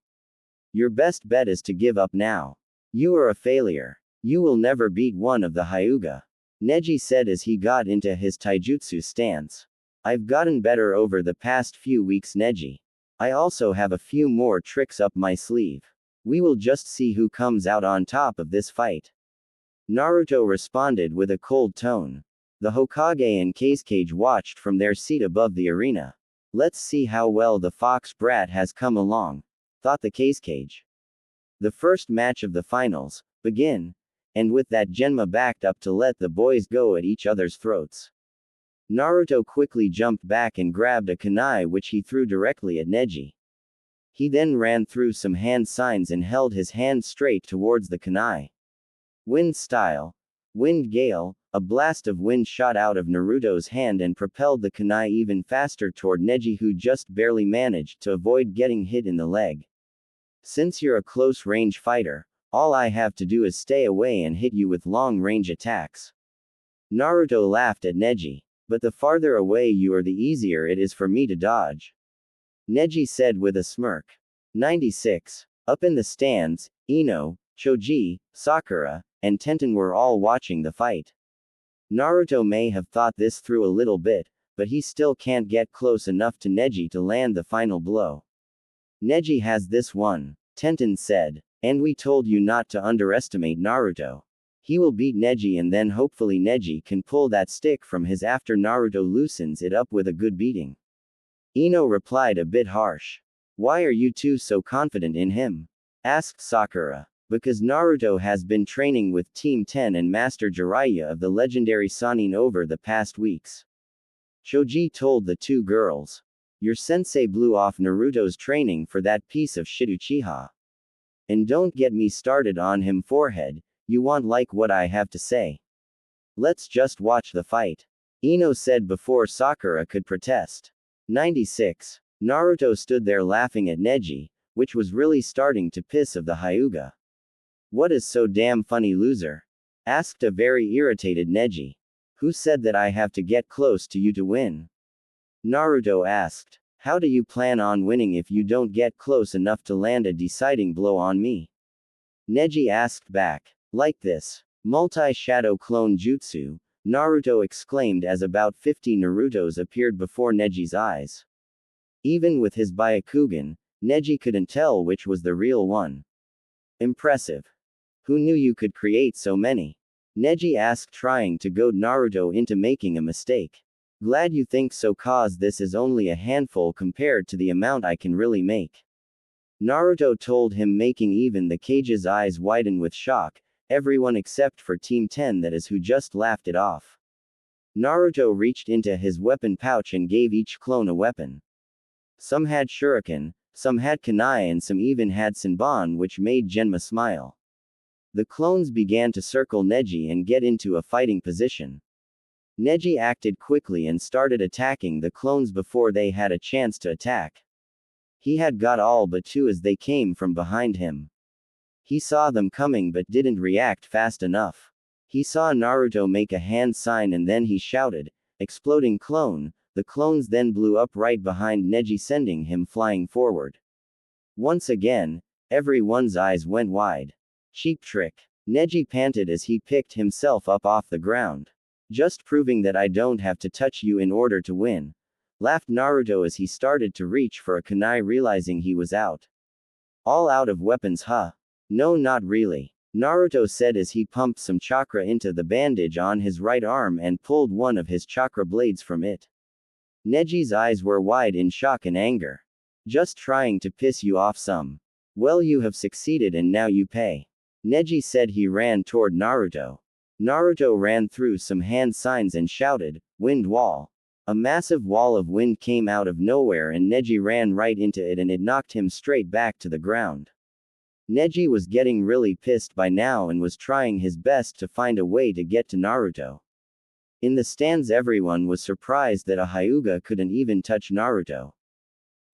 Your best bet is to give up now. You are a failure. You will never beat one of the Hyuga. Neji said as he got into his taijutsu stance. I've gotten better over the past few weeks, Neji. I also have a few more tricks up my sleeve. We will just see who comes out on top of this fight. Naruto responded with a cold tone. The Hokage and Kazekage watched from their seat above the arena. Let's see how well the fox brat has come along, thought the Kazekage. The first match of the finals, begin, and with that Genma backed up to let the boys go at each other's throats. Naruto quickly jumped back and grabbed a kunai which he threw directly at Neji. He then ran through some hand signs and held his hand straight towards the kunai. Wind style. Wind gale, a blast of wind shot out of Naruto's hand and propelled the kunai even faster toward Neji, who just barely managed to avoid getting hit in the leg. Since you're a close-range fighter, all I have to do is stay away and hit you with long-range attacks. Naruto laughed at Neji. But the farther away you are, the easier it is for me to dodge. Neji said with a smirk. 96. Up in the stands, Ino, Choji, Sakura, and Tenten were all watching the fight. Naruto may have thought this through a little bit, but he still can't get close enough to Neji to land the final blow. Neji has this one, Tenten said, and we told you not to underestimate Naruto. He will beat Neji and then hopefully Neji can pull that stick from his after Naruto loosens it up with a good beating. Ino replied a bit harsh. Why are you two so confident in him? Asked Sakura. Because Naruto has been training with Team 10 and Master Jiraiya of the legendary Sannin over the past weeks. Choji told the two girls. Your sensei blew off Naruto's training for that piece of shit Uchiha. And don't get me started on him forehead, you won't like what I have to say. Let's just watch the fight. Ino said before Sakura could protest. 96. Naruto stood there laughing at Neji, which was really starting to piss of the Hyuga. What is so damn funny, loser? Asked a very irritated Neji. Who said that I have to get close to you to win? Naruto asked. How do you plan on winning if you don't get close enough to land a deciding blow on me? Neji asked back. Like this. Multi-shadow clone jutsu, Naruto exclaimed as about 50 Narutos appeared before Neji's eyes. Even with his Byakugan, Neji couldn't tell which was the real one. Impressive. Who knew you could create so many? Neji asked, trying to goad Naruto into making a mistake. Glad you think so, cause this is only a handful compared to the amount I can really make. Naruto told him, making even the Kage's eyes widen with shock, everyone except for Team 10, that is, who just laughed it off. Naruto reached into his weapon pouch and gave each clone a weapon. Some had shuriken, some had kunai, and some even had Senbon, which made Genma smile. The clones began to circle Neji and get into a fighting position. Neji acted quickly and started attacking the clones before they had a chance to attack. He had got all but two as they came from behind him. He saw them coming but didn't react fast enough. He saw Naruto make a hand sign and then he shouted, "Exploding clone." The clones then blew up right behind Neji, sending him flying forward. Once again, everyone's eyes went wide. Cheap trick. Neji panted as he picked himself up off the ground. Just proving that I don't have to touch you in order to win, laughed Naruto as he started to reach for a kunai, realizing he was out. All out of weapons, huh? No, not really. Naruto said as he pumped some chakra into the bandage on his right arm and pulled one of his chakra blades from it. Neji's eyes were wide in shock and anger. Just trying to piss you off some. Well, you have succeeded and now you pay. Neji said. He ran toward Naruto. Naruto ran through some hand signs and shouted, "Wind wall." A massive wall of wind came out of nowhere and Neji ran right into it and it knocked him straight back to the ground. Neji was getting really pissed by now and was trying his best to find a way to get to Naruto. In the stands, everyone was surprised that a Hyuga couldn't even touch Naruto.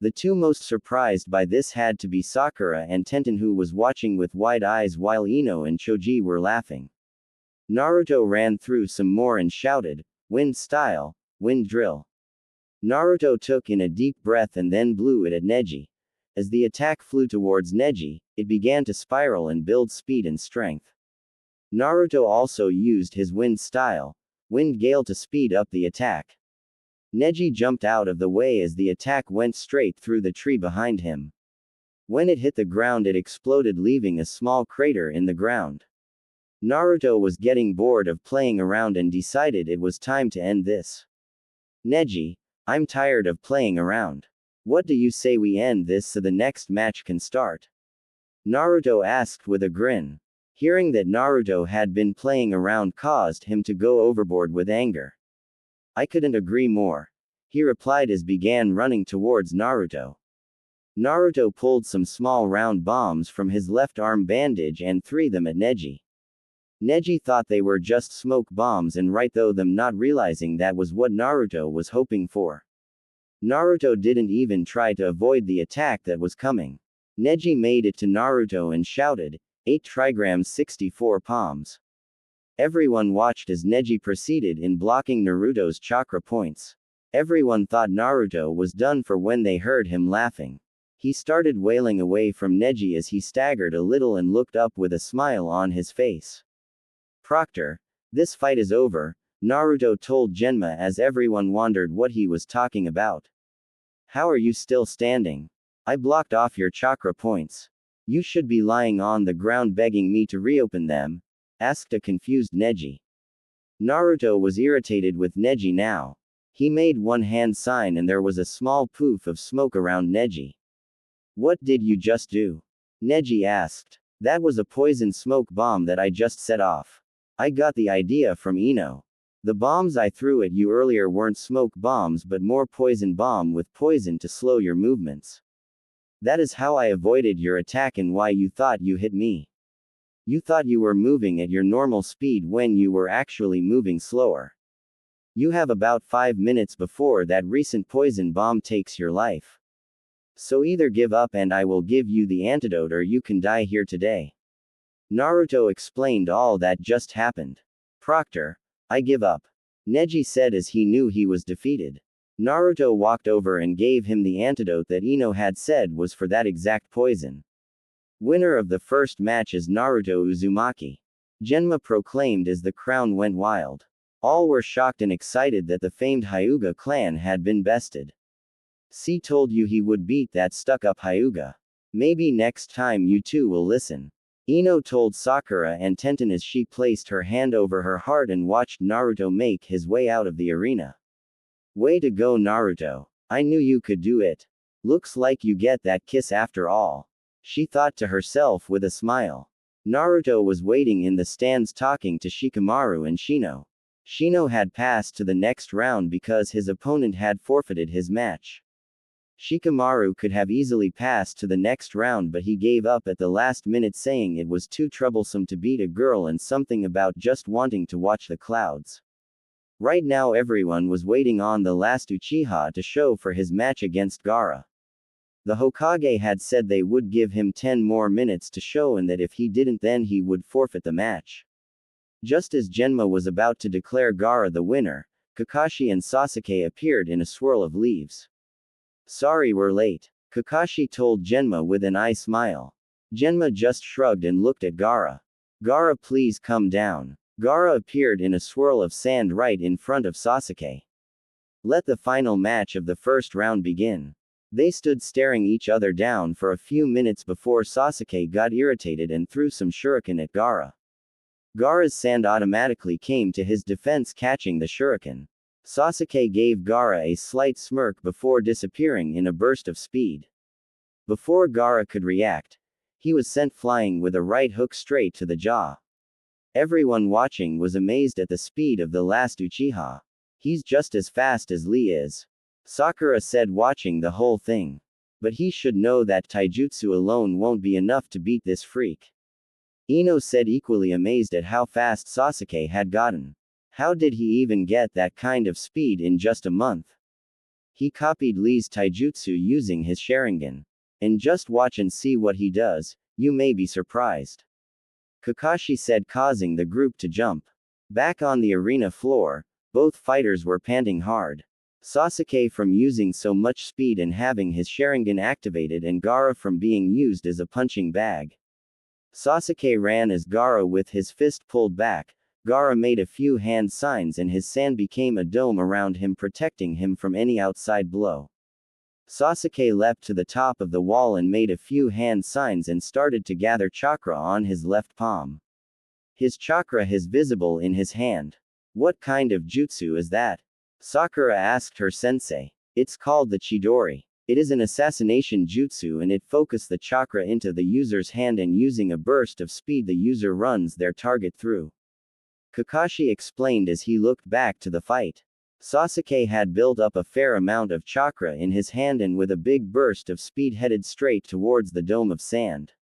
The two most surprised by this had to be Sakura and Tenten, who was watching with wide eyes while Ino and Choji were laughing. Naruto ran through some more and shouted, "Wind style, wind drill." Naruto took in a deep breath and then blew it at Neji. As the attack flew towards Neji, it began to spiral and build speed and strength. Naruto also used his wind style, wind gale, to speed up the attack. Neji jumped out of the way as the attack went straight through the tree behind him. When it hit the ground, it exploded, leaving a small crater in the ground. Naruto was getting bored of playing around and decided it was time to end this. "Neji, I'm tired of playing around. What do you say we end this so the next match can start?" Naruto asked with a grin. Hearing that Naruto had been playing around caused him to go overboard with anger. "I couldn't agree more," he replied as began running towards Naruto. Naruto pulled some small round bombs from his left arm bandage and threw them at Neji. Neji thought they were just smoke bombs and right through them, not realizing that was what Naruto was hoping for. Naruto didn't even try to avoid the attack that was coming. Neji made it to Naruto and shouted, 8 trigrams 64 palms. Everyone watched as Neji proceeded in blocking Naruto's chakra points. Everyone thought Naruto was done for when they heard him laughing. He started wailing away from Neji as he staggered a little and looked up with a smile on his face. "Proctor, this fight is over," Naruto told Genma as everyone wondered what he was talking about. "How are you still standing? I blocked off your chakra points. You should be lying on the ground begging me to reopen them," asked a confused Neji. Naruto was irritated with Neji now. He made one hand sign and there was a small poof of smoke around Neji. "What did you just do?" Neji asked. "That was a poison smoke bomb that I just set off. I got the idea from Ino." The bombs I threw at you earlier weren't smoke bombs but more poison bomb with poison to slow your movements. That is how I avoided your attack and why you thought you hit me. You thought you were moving at your normal speed when you were actually moving slower. You have about 5 minutes before that recent poison bomb takes your life. So either give up and I will give you the antidote or you can die here today. Naruto explained all that just happened. Proctor, I give up. Neji said as he knew he was defeated. Naruto walked over and gave him the antidote that Ino had said was for that exact poison. Winner of the first match is Naruto Uzumaki. Genma proclaimed as the crowd went wild. All were shocked and excited that the famed Hyuga clan had been bested. C told you he would beat that stuck-up Hyuga. Maybe next time you two will listen. Ino told Sakura and Tenten as she placed her hand over her heart and watched Naruto make his way out of the arena. Way to go, Naruto. I knew you could do it. Looks like you get that kiss after all. She thought to herself with a smile. Naruto was waiting in the stands talking to Shikamaru and Shino. Shino had passed to the next round because his opponent had forfeited his match. Shikamaru could have easily passed to the next round but he gave up at the last minute saying it was too troublesome to beat a girl and something about just wanting to watch the clouds. Right now everyone was waiting on the last Uchiha to show for his match against Gaara. The Hokage had said they would give him 10 more minutes to show and that if he didn't then he would forfeit the match. Just as Genma was about to declare Gaara the winner, Kakashi and Sasuke appeared in a swirl of leaves. Sorry we're late, Kakashi told Genma with an eye smile. Genma just shrugged and looked at Gaara. Gaara, please come down. Gaara appeared in a swirl of sand right in front of Sasuke. Let the final match of the first round begin. They stood staring each other down for a few minutes before Sasuke got irritated and threw some shuriken at Gaara. Gaara's sand automatically came to his defense, catching the shuriken. Sasuke gave Gaara a slight smirk before disappearing in a burst of speed. Before Gaara could react, he was sent flying with a right hook straight to the jaw. Everyone watching was amazed at the speed of the last Uchiha. He's just as fast as Lee is. Sakura said, watching the whole thing. But he should know that taijutsu alone won't be enough to beat this freak. Ino said, equally amazed at how fast Sasuke had gotten. How did he even get that kind of speed in just a month? He copied Lee's taijutsu using his Sharingan. And just watch and see what he does, you may be surprised. Kakashi said, causing the group to jump. Back on the arena floor, both fighters were panting hard. Sasuke from using so much speed and having his Sharingan activated, and Gaara from being used as a punching bag. Sasuke ran as Gaara with his fist pulled back. Gaara made a few hand signs and his sand became a dome around him, protecting him from any outside blow. Sasuke leapt to the top of the wall and made a few hand signs and started to gather chakra on his left palm. His chakra is visible in his hand. What kind of jutsu is that? Sakura asked her sensei. It's called the Chidori. It is an assassination jutsu and it focuses the chakra into the user's hand and using a burst of speed the user runs their target through. Kakashi explained as he looked back to the fight. Sasuke had built up a fair amount of chakra in his hand and with a big burst of speed headed straight towards the dome of sand.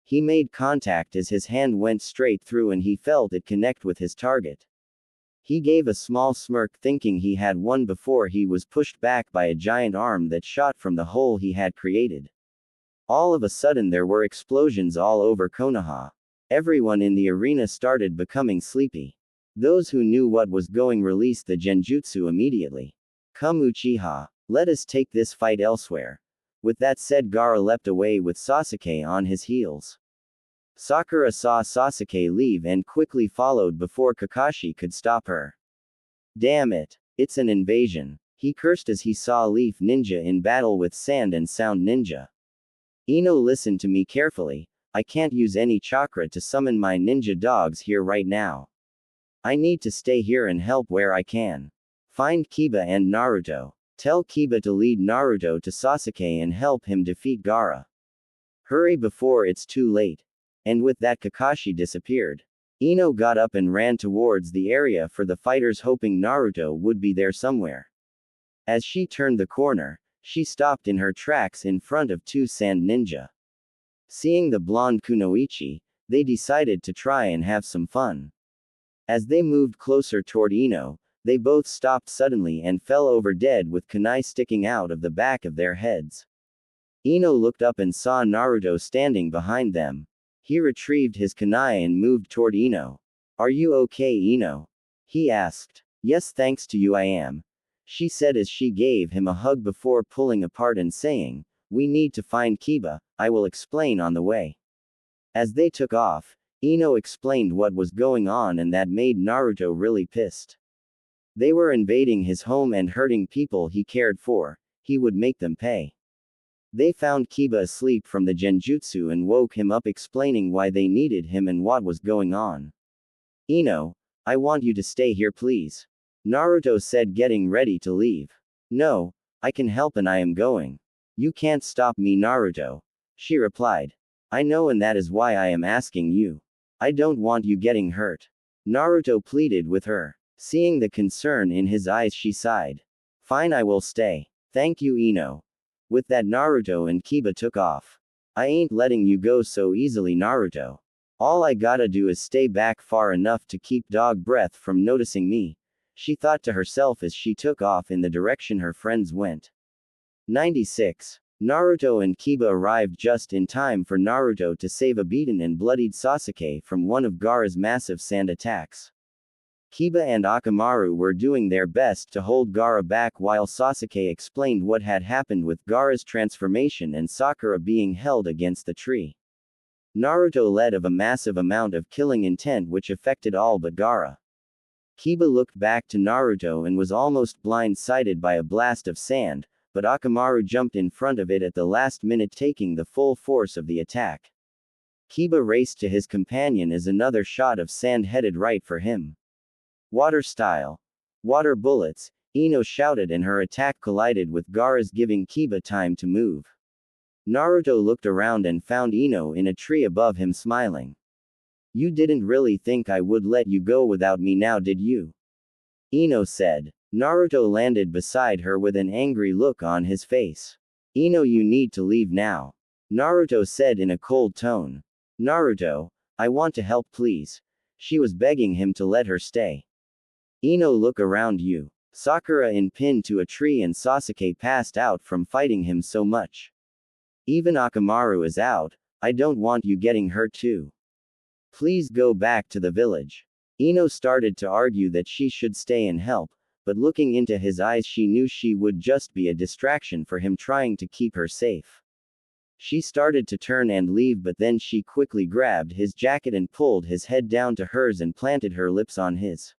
He made contact as his hand went straight through and he felt it connect with his target. He gave a small smirk thinking he had won before he was pushed back by a giant arm that shot from the hole he had created. All of a sudden there were explosions all over Konoha. Everyone in the arena started becoming sleepy. Those who knew what was going released the genjutsu immediately. Come Uchiha, let us take this fight elsewhere. With that said, Gaara leapt away with Sasuke on his heels. Sakura saw Sasuke leave and quickly followed before Kakashi could stop her. Damn it, it's an invasion. He cursed as he saw Leaf Ninja in battle with Sand and Sound Ninja. Ino, listen to me carefully, I can't use any chakra to summon my ninja dogs here right now. I need to stay here and help where I can. Find Kiba and Naruto. Tell Kiba to lead Naruto to Sasuke and help him defeat Gaara. Hurry before it's too late. And with that Kakashi disappeared. Ino got up and ran towards the area for the fighters, hoping Naruto would be there somewhere. As she turned the corner, she stopped in her tracks in front of two sand ninja. Seeing the blonde kunoichi, they decided to try and have some fun. As they moved closer toward Ino, they both stopped suddenly and fell over dead with kunai sticking out of the back of their heads. Ino looked up and saw Naruto standing behind them. He retrieved his kunai and moved toward Ino. "Are you okay, Ino?" he asked. "Yes, thanks to you I am," she said as she gave him a hug before pulling apart and saying, "We need to find Kiba, I will explain on the way." As they took off, Ino explained what was going on and that made Naruto really pissed. They were invading his home and hurting people he cared for, he would make them pay. They found Kiba asleep from the genjutsu and woke him up explaining why they needed him and what was going on. "Ino, I want you to stay here please," Naruto said, getting ready to leave. "No, I can help and I am going." "You can't stop me, Naruto," she replied. "I know, and that is why I am asking you. I don't want you getting hurt," Naruto pleaded with her. Seeing the concern in his eyes, she sighed. "Fine, I will stay. Thank you, Ino." With that, Naruto and Kiba took off. "I ain't letting you go so easily, Naruto. All I gotta do is stay back far enough to keep dog breath from noticing me," she thought to herself as she took off in the direction her friends went. 96. Naruto and Kiba arrived just in time for Naruto to save a beaten and bloodied Sasuke from one of Gaara's massive sand attacks. Kiba and Akamaru were doing their best to hold Gaara back while Sasuke explained what had happened with Gaara's transformation and Sakura being held against the tree. Naruto led of a massive amount of killing intent which affected all but Gaara. Kiba looked back to Naruto and was almost blindsided by a blast of sand, but Akamaru jumped in front of it at the last minute, taking the full force of the attack. Kiba raced to his companion as another shot of sand headed right for him. "Water style. Water bullets," Ino shouted, and her attack collided with Gaara's, giving Kiba time to move. Naruto looked around and found Ino in a tree above him smiling. "You didn't really think I would let you go without me now, did you?" Ino said. Naruto landed beside her with an angry look on his face. "Ino, you need to leave now," Naruto said in a cold tone. "Naruto, I want to help please," she was begging him to let her stay. "Ino, look around you." Sakura in pinned to a tree and Sasuke passed out from fighting him so much. "Even Akamaru is out, I don't want you getting hurt too. Please go back to the village." Ino started to argue that she should stay and help, but looking into his eyes she knew she would just be a distraction for him trying to keep her safe. She started to turn and leave, but then she quickly grabbed his jacket and pulled his head down to hers and planted her lips on his.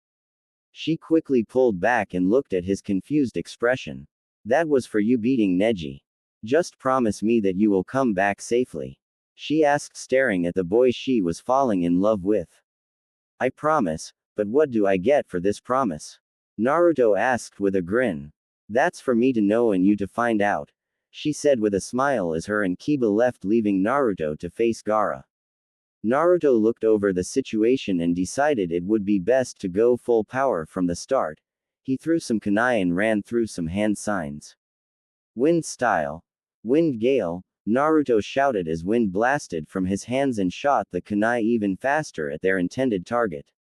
She quickly pulled back and looked at his confused expression. "That was for you beating Neji. Just promise me that you will come back safely," she asked, staring at the boy she was falling in love with. "I promise, but what do I get for this promise?" Naruto asked with a grin. "That's for me to know and you to find out," she said with a smile as her and Kiba left, leaving Naruto to face Gaara. Naruto looked over the situation and decided it would be best to go full power from the start. He threw some kunai and ran through some hand signs. "Wind style. Wind gale," Naruto shouted as wind blasted from his hands and shot the kunai even faster at their intended target.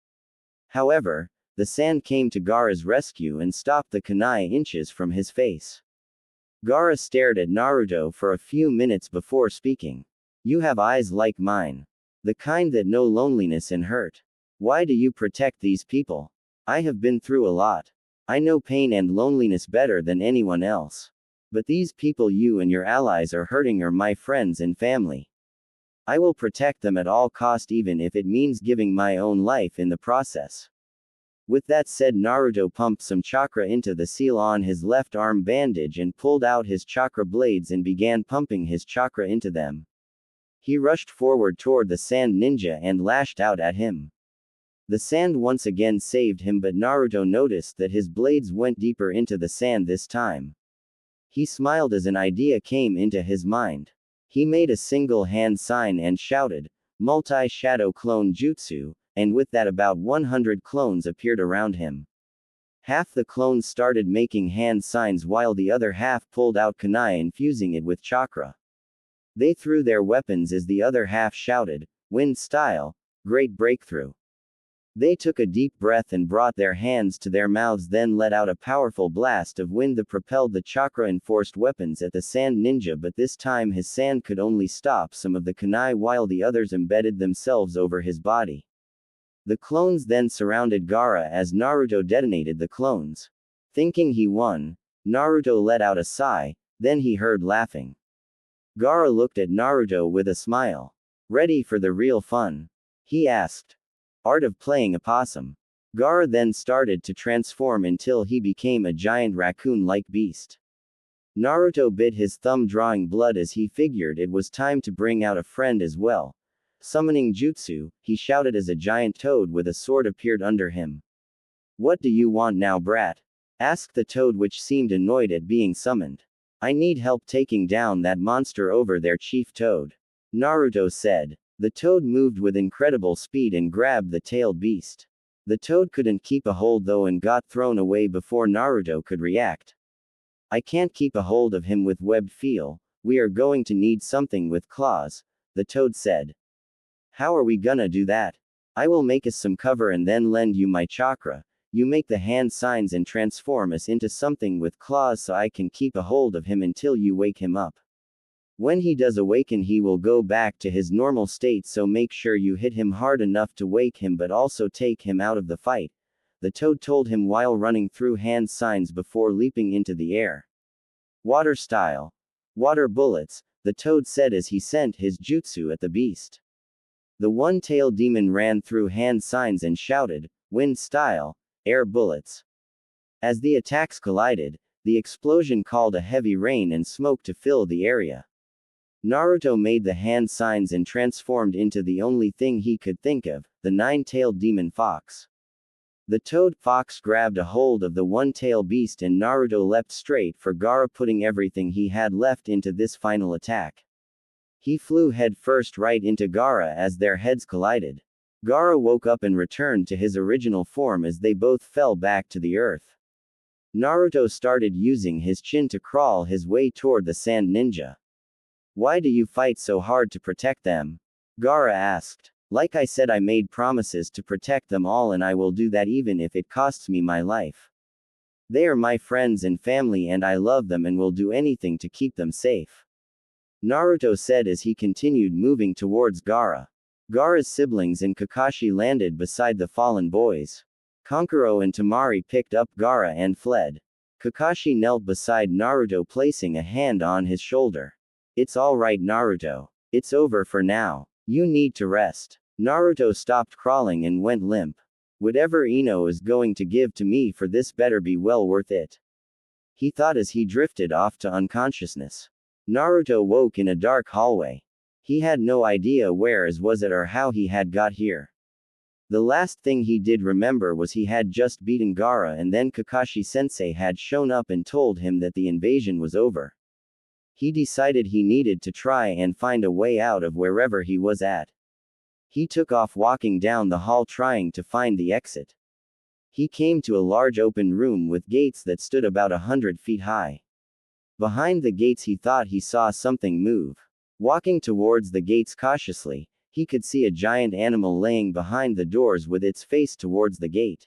However, the sand came to Gaara's rescue and stopped the kunai inches from his face. Gaara stared at Naruto for a few minutes before speaking. "You have eyes like mine. The kind that know loneliness and hurt. Why do you protect these people? I have been through a lot. I know pain and loneliness better than anyone else. But these people you and your allies are hurting are my friends and family. I will protect them at all cost, even if it means giving my own life in the process." With that said, Naruto pumped some chakra into the seal on his left arm bandage and pulled out his chakra blades and began pumping his chakra into them. He rushed forward toward the sand ninja and lashed out at him. The sand once again saved him, but Naruto noticed that his blades went deeper into the sand this time. He smiled as an idea came into his mind. He made a single hand sign and shouted, "Multi-Shadow Clone Jutsu," and with that about 100 clones appeared around him. Half the clones started making hand signs while the other half pulled out kunai infusing it with chakra. They threw their weapons as the other half shouted, "Wind style, great breakthrough." They took a deep breath and brought their hands to their mouths, then let out a powerful blast of wind that propelled the chakra-enforced weapons at the sand ninja, but this time his sand could only stop some of the kunai while the others embedded themselves over his body. The clones then surrounded Gaara as Naruto detonated the clones. Thinking he won, Naruto let out a sigh, then he heard laughing. Gaara looked at Naruto with a smile. "Ready for the real fun?" he asked. Art of playing a possum. Gaara then started to transform until he became a giant raccoon-like beast. Naruto bit his thumb, drawing blood as he figured it was time to bring out a friend as well. Summoning jutsu, he shouted as a giant toad with a sword appeared under him. "What do you want now, brat?" asked the toad, which seemed annoyed at being summoned. "I need help taking down that monster over there, Chief Toad," Naruto said. The toad moved with incredible speed and grabbed the tailed beast. The toad couldn't keep a hold though and got thrown away before Naruto could react. "I can't keep a hold of him with webbed feel, we are going to need something with claws," the toad said. "How are we gonna do that?" "I will make us some cover and then lend you my chakra. You make the hand signs and transform us into something with claws so I can keep a hold of him until you wake him up. When he does awaken he will go back to his normal state, so make sure you hit him hard enough to wake him but also take him out of the fight," the toad told him while running through hand signs before leaping into the air. "Water style. Water bullets," the toad said as he sent his jutsu at the beast. The one-tailed demon ran through hand signs and shouted, "Wind style, air bullets." As the attacks collided, the explosion called a heavy rain and smoke to fill the area. Naruto made the hand signs and transformed into the only thing he could think of, the nine-tailed demon fox. The toad fox grabbed a hold of the one-tailed beast and Naruto leapt straight for Gaara, putting everything he had left into this final attack. He flew head first right into Gaara as their heads collided. Gaara woke up and returned to his original form as they both fell back to the earth. Naruto started using his chin to crawl his way toward the sand ninja. "Why do you fight so hard to protect them?" Gaara asked. "Like I said, I made promises to protect them all and I will do that even if it costs me my life. They are my friends and family and I love them and will do anything to keep them safe," Naruto said as he continued moving towards Gaara. Gaara's siblings and Kakashi landed beside the fallen boys. Kankuro and Temari picked up Gaara and fled. Kakashi knelt beside Naruto, placing a hand on his shoulder. "It's all right, Naruto. It's over for now. You need to rest." Naruto stopped crawling and went limp. "Whatever Ino is going to give to me for this better be well worth it," he thought as he drifted off to unconsciousness. Naruto woke in a dark hallway. He had no idea where was it or how he had got here. The last thing he did remember was he had just beaten Gaara and then Kakashi-sensei had shown up and told him that the invasion was over. He decided he needed to try and find a way out of wherever he was at. He took off walking down the hall trying to find the exit. He came to a large open room with gates that stood about 100 feet high. Behind the gates he thought he saw something move. Walking towards the gates cautiously, he could see a giant animal laying behind the doors with its face towards the gate.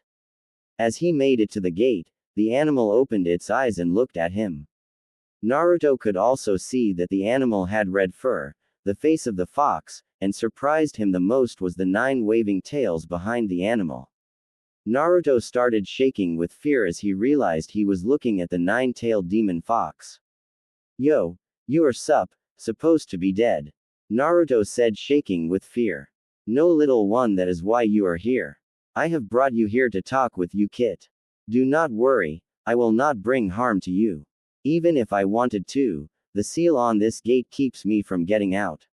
As he made it to the gate, the animal opened its eyes and looked at him. Naruto could also see that the animal had red fur, the face of the fox, and surprised him the most was the 9 waving tails behind the animal. Naruto started shaking with fear as he realized he was looking at the 9-tailed demon fox. "Yo, you are supposed to be dead," Naruto said, shaking with fear. "No, little one, that is why you are here. I have brought you here to talk with you, Kit. Do not worry, I will not bring harm to you. Even if I wanted to, the seal on this gate keeps me from getting out,"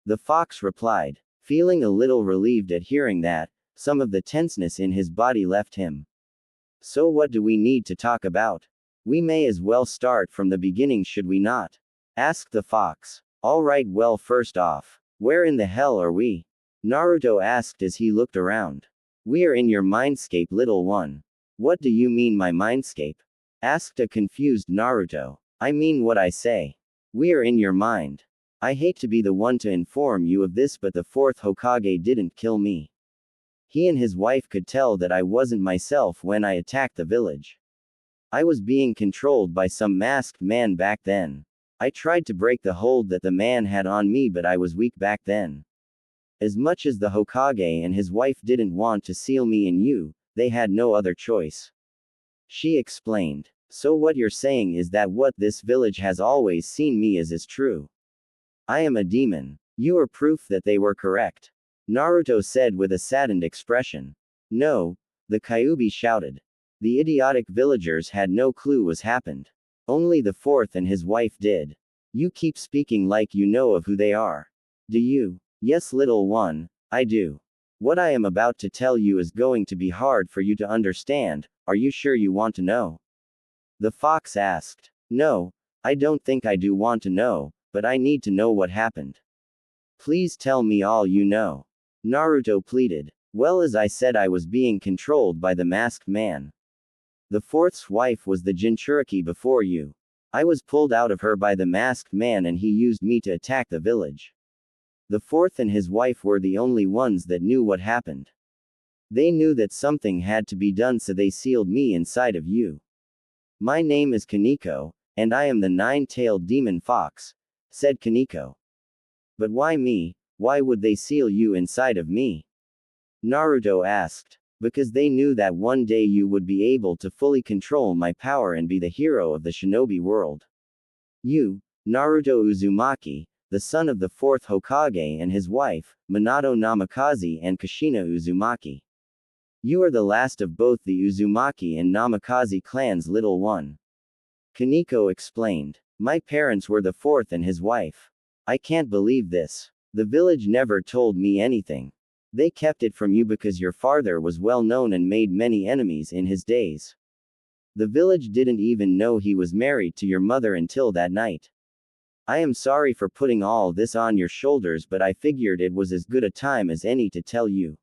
the fox replied. Feeling a little relieved at hearing that, some of the tenseness in his body left him. "So what do we need to talk about? We may as well start from the beginning, should we not?" asked the fox. "All right, well, first off, where in the hell are we?" Naruto asked as he looked around. We are in your mindscape, little one. What do you mean, my mindscape? Asked a confused Naruto. I mean what I say. We are in your mind. I hate to be the one to inform you of this, but the fourth Hokage didn't kill me. He and his wife could tell that I wasn't myself when I attacked the village. I was being controlled by some masked man back then. I tried to break the hold that the man had on me, but I was weak back then. As much as the Hokage and his wife didn't want to seal me in you, they had no other choice. She explained. So what you're saying is that what this village has always seen me as is true. I am a demon. You are proof that they were correct. Naruto said with a saddened expression. No, the Kyuubi shouted. The idiotic villagers had no clue what happened. Only the fourth and his wife did. You keep speaking like you know of who they are. Do you? Yes, little one, I do. What I am about to tell you is going to be hard for you to understand. Are you sure you want to know? The fox asked. No, I don't think I do want to know, but I need to know what happened. Please tell me all you know. Naruto pleaded. Well, as I said, I was being controlled by the masked man. The fourth's wife was the Jinchuriki before you. I was pulled out of her by the masked man and he used me to attack the village. The fourth and his wife were the only ones that knew what happened. They knew that something had to be done, so they sealed me inside of you. My name is Kaneko, and I am the nine-tailed demon fox, said Kaneko. But why me? Why would they seal you inside of me? Naruto asked. Because they knew that one day you would be able to fully control my power and be the hero of the shinobi world. You, Naruto Uzumaki, the son of the fourth Hokage, and his wife, Minato Namikaze and Kushina Uzumaki. You are the last of both the Uzumaki and Namikaze clans, little one. Kaneko explained. My parents were the fourth and his wife. I can't believe this. The village never told me anything. They kept it from you because your father was well known and made many enemies in his days. The village didn't even know he was married to your mother until that night. I am sorry for putting all this on your shoulders, but I figured it was as good a time as any to tell you.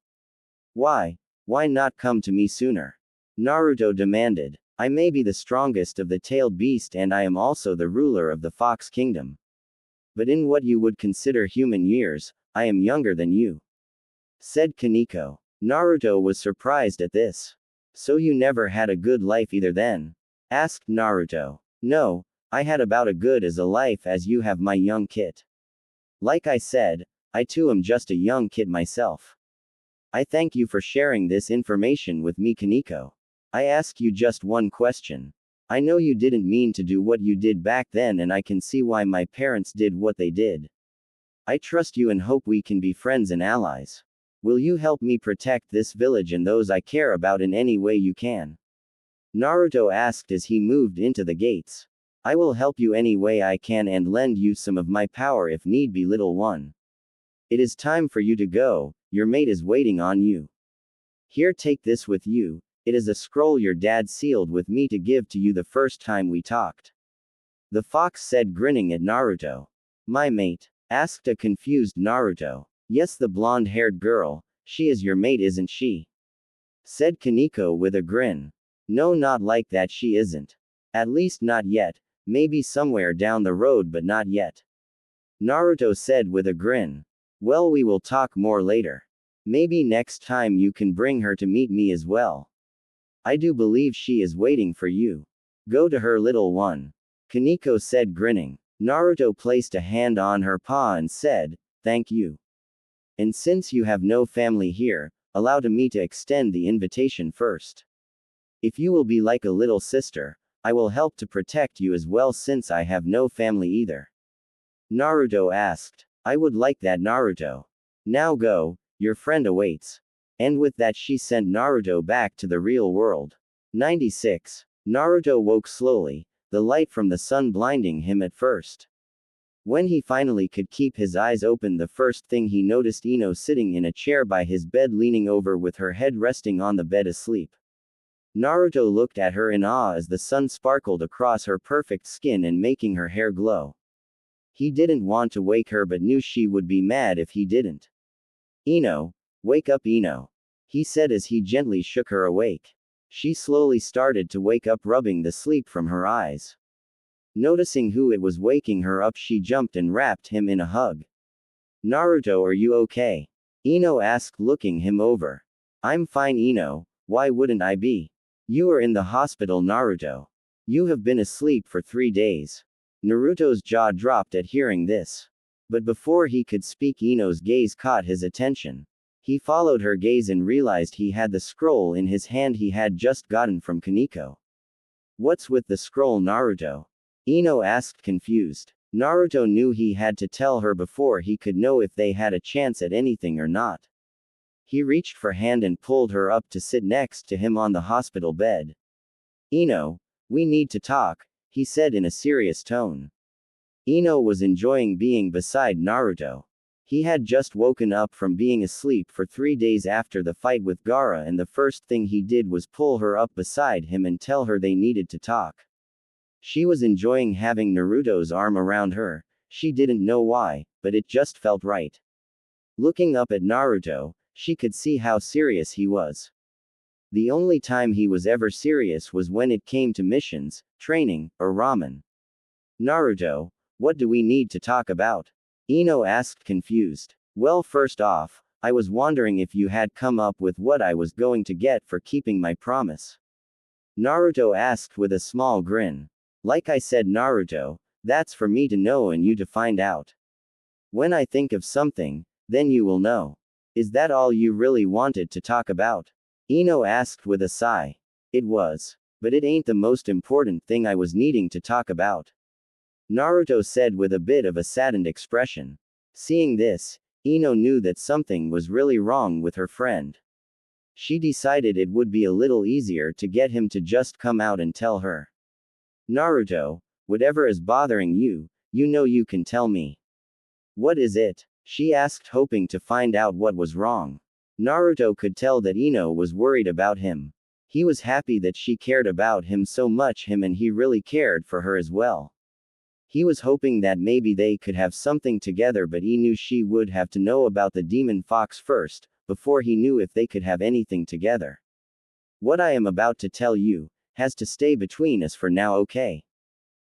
Why? Why not come to me sooner? Naruto demanded. I may be the strongest of the tailed beast and I am also the ruler of the Fox Kingdom. But in what you would consider human years, I am younger than you, said Kaneko. Naruto was surprised at this. So you never had a good life either then? Asked Naruto. No, I had about as good as a life as you have, my young kid. Like I said, I too am just a young kid myself. I thank you for sharing this information with me, Kaneko. I ask you just one question. I know you didn't mean to do what you did back then, and I can see why my parents did what they did. I trust you and hope we can be friends and allies. Will you help me protect this village and those I care about in any way you can? Naruto asked as he moved into the gates. I will help you any way I can and lend you some of my power if need be, little one. It is time for you to go, your mate is waiting on you. Here, take this with you, it is a scroll your dad sealed with me to give to you the first time we talked. The fox said, grinning at Naruto. My mate? Asked a confused Naruto. Yes, the blonde-haired girl, she is your mate, isn't she? Said Kaneko with a grin. No, not like that, she isn't. At least not yet. Maybe somewhere down the road, but not yet. Naruto said with a grin. Well, we will talk more later. Maybe next time you can bring her to meet me as well. I do believe she is waiting for you. Go to her, little one. Kaneko said, grinning. Naruto placed a hand on her paw and said, thank you. And since you have no family here, allow me to extend the invitation first. If you will be like a little sister, I will help to protect you as well, since I have no family either. Naruto asked. I would like that, Naruto. Now go, your friend awaits. And with that she sent Naruto back to the real world. 96. Naruto woke slowly, the light from the sun blinding him at first. When he finally could keep his eyes open, the first thing he noticed Ino sitting in a chair by his bed, leaning over with her head resting on the bed asleep. Naruto looked at her in awe as the sun sparkled across her perfect skin and making her hair glow. He didn't want to wake her but knew she would be mad if he didn't. Ino, wake up, Ino, he said as he gently shook her awake. She slowly started to wake up, rubbing the sleep from her eyes. Noticing who it was waking her up, she jumped and wrapped him in a hug. Naruto, are you okay? Ino asked, looking him over. I'm fine, Ino, why wouldn't I be? You are in the hospital, Naruto. You have been asleep for 3 days. Naruto's jaw dropped at hearing this. But before he could speak, Ino's gaze caught his attention. He followed her gaze and realized he had the scroll in his hand he had just gotten from Kaneko. What's with the scroll, Naruto? Ino asked, confused. Naruto knew he had to tell her before he could know if they had a chance at anything or not. He reached for hand and pulled her up to sit next to him on the hospital bed. Ino, we need to talk, he said in a serious tone. Ino was enjoying being beside Naruto. He had just woken up from being asleep for 3 days after the fight with Gaara, and the first thing he did was pull her up beside him and tell her they needed to talk. She was enjoying having Naruto's arm around her. She didn't know why, but it just felt right. Looking up at Naruto, she could see how serious he was. The only time he was ever serious was when it came to missions, training, or ramen. Naruto, what do we need to talk about? Ino asked, confused. Well, first off, I was wondering if you had come up with what I was going to get for keeping my promise. Naruto asked with a small grin. Like I said, Naruto, that's for me to know and you to find out. When I think of something, then you will know. Is that all you really wanted to talk about? Ino asked with a sigh. It was. But it ain't the most important thing I was needing to talk about. Naruto said with a bit of a saddened expression. Seeing this, Ino knew that something was really wrong with her friend. She decided it would be a little easier to get him to just come out and tell her. Naruto, whatever is bothering you, you know you can tell me. What is it? She asked, hoping to find out what was wrong. Naruto could tell that Ino was worried about him. He was happy that she cared about him so much, and he really cared for her as well. He was hoping that maybe they could have something together, but he knew she would have to know about the demon fox first, before he knew if they could have anything together. What I am about to tell you has to stay between us for now, okay?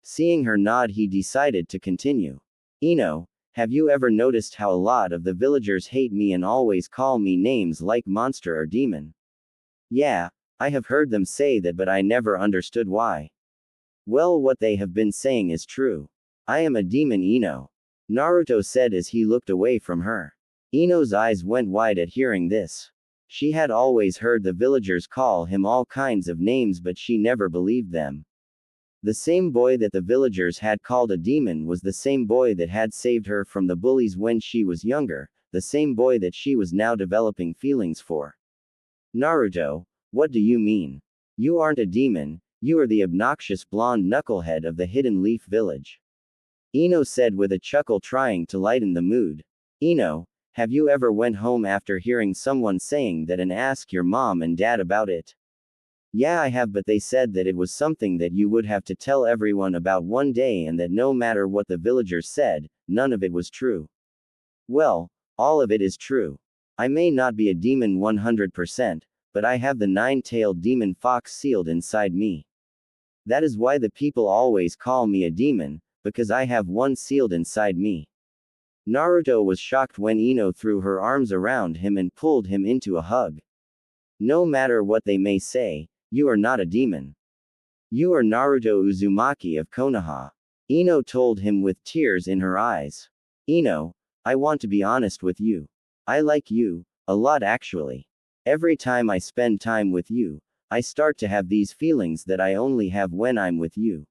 Seeing her nod, he decided to continue. Ino, have you ever noticed how a lot of the villagers hate me and always call me names like monster or demon? Yeah, I have heard them say that, but I never understood why. Well, what they have been saying is true. I am a demon, Ino. Naruto said as he looked away from her. Ino's eyes went wide at hearing this. She had always heard the villagers call him all kinds of names, but she never believed them. The same boy that the villagers had called a demon was the same boy that had saved her from the bullies when she was younger, the same boy that she was now developing feelings for. Naruto, what do you mean? You aren't a demon, you are the obnoxious blonde knucklehead of the Hidden Leaf Village. Ino said with a chuckle, trying to lighten the mood. Ino, have you ever went home after hearing someone saying that and ask your mom and dad about it? Yeah, I have, but they said that it was something that you would have to tell everyone about one day, and that no matter what the villagers said, none of it was true. Well, all of it is true. I may not be a demon 100%, but I have the 9-tailed demon fox sealed inside me. That is why the people always call me a demon, because I have one sealed inside me. Naruto was shocked when Ino threw her arms around him and pulled him into a hug. No matter what they may say, you are not a demon. You are Naruto Uzumaki of Konoha. Ino told him with tears in her eyes. Ino, I want to be honest with you. I like you, a lot actually. Every time I spend time with you, I start to have these feelings that I only have when I'm with you.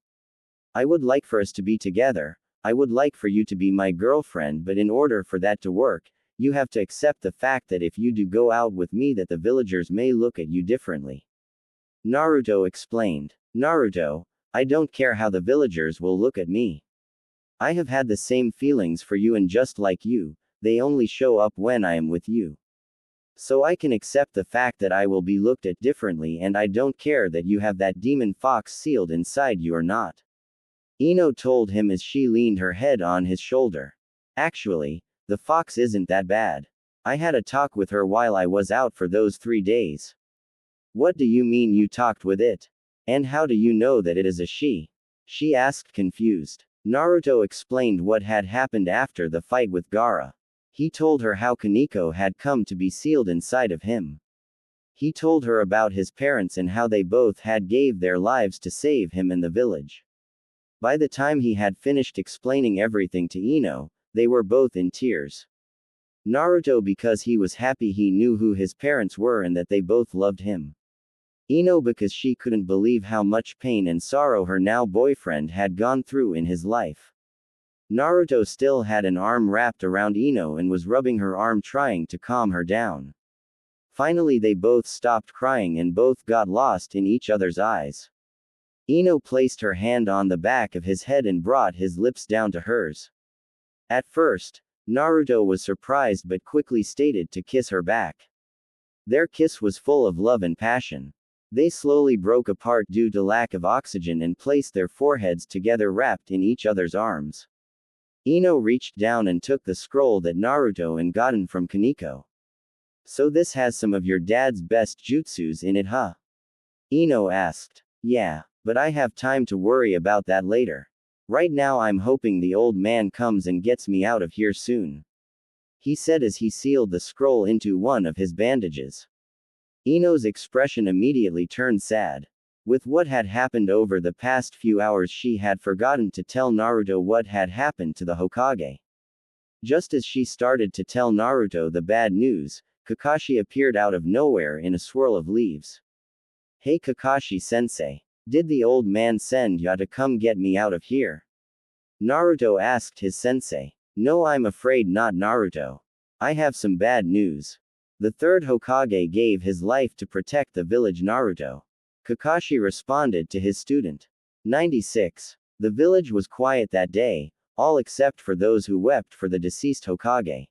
I would like for us to be together. I would like for you to be my girlfriend, but in order for that to work, you have to accept the fact that if you do go out with me, that the villagers may look at you differently. Naruto explained. Naruto, I don't care how the villagers will look at me. I have had the same feelings for you, and just like you, they only show up when I am with you. So I can accept the fact that I will be looked at differently, and I don't care that you have that demon fox sealed inside you or not. Ino told him as she leaned her head on his shoulder. Actually, the fox isn't that bad. I had a talk with her while I was out for those 3 days. What do you mean you talked with it? And how do you know that it is a she? She asked confused. Naruto explained what had happened after the fight with Gaara. He told her how Kaneko had come to be sealed inside of him. He told her about his parents and how they both had gave their lives to save him and the village. By the time he had finished explaining everything to Ino, they were both in tears. Naruto because he was happy he knew who his parents were and that they both loved him. Ino because she couldn't believe how much pain and sorrow her now boyfriend had gone through in his life. Naruto still had an arm wrapped around Ino and was rubbing her arm trying to calm her down. Finally they both stopped crying and both got lost in each other's eyes. Ino placed her hand on the back of his head and brought his lips down to hers. At first, Naruto was surprised but quickly stated to kiss her back. Their kiss was full of love and passion. They slowly broke apart due to lack of oxygen and placed their foreheads together wrapped in each other's arms. Ino reached down and took the scroll that Naruto and gotten from Kaneko. So this has some of your dad's best jutsus in it, huh? Ino asked. Yeah, but I have time to worry about that later. Right now I'm hoping the old man comes and gets me out of here soon. He said as he sealed the scroll into one of his bandages. Ino's expression immediately turned sad. With what had happened over the past few hours she had forgotten to tell Naruto what had happened to the Hokage. Just as she started to tell Naruto the bad news, Kakashi appeared out of nowhere in a swirl of leaves. Hey Kakashi-sensei. Did the old man send ya to come get me out of here? Naruto asked his sensei. No, I'm afraid not, Naruto. I have some bad news. The third Hokage gave his life to protect the village, Naruto. Kakashi responded to his student. 96. The village was quiet that day, all except for those who wept for the deceased Hokage.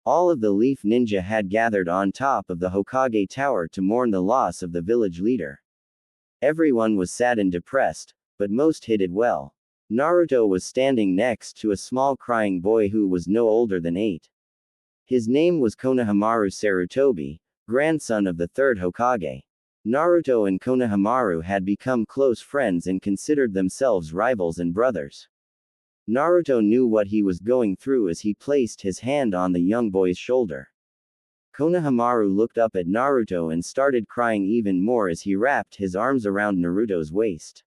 All of the Leaf Ninja had gathered on top of the Hokage tower to mourn the loss of the village leader. Everyone was sad and depressed, but most hid it well. Naruto was standing next to a small crying boy who was no older than 8. His name was Konohamaru Sarutobi, grandson of the third Hokage. Naruto and Konohamaru had become close friends and considered themselves rivals and brothers. Naruto knew what he was going through as he placed his hand on the young boy's shoulder. Konohamaru looked up at Naruto and started crying even more as he wrapped his arms around Naruto's waist.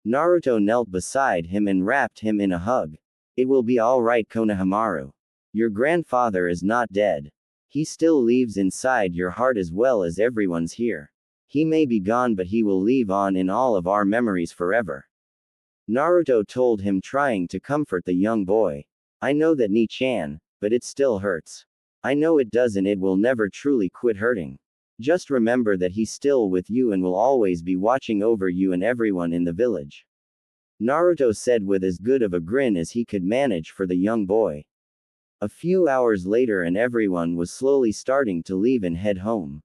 Naruto knelt beside him and wrapped him in a hug. It will be all right, Konohamaru. Your grandfather is not dead. He still lives inside your heart as well as everyone's here. He may be gone but he will live on in all of our memories forever. Naruto told him, trying to comfort the young boy. I know that, Ni-chan, but it still hurts. I know it does and it will never truly quit hurting. Just remember that he's still with you and will always be watching over you and everyone in the village. Naruto said with as good of a grin as he could manage for the young boy. A few hours later and everyone was slowly starting to leave and head home.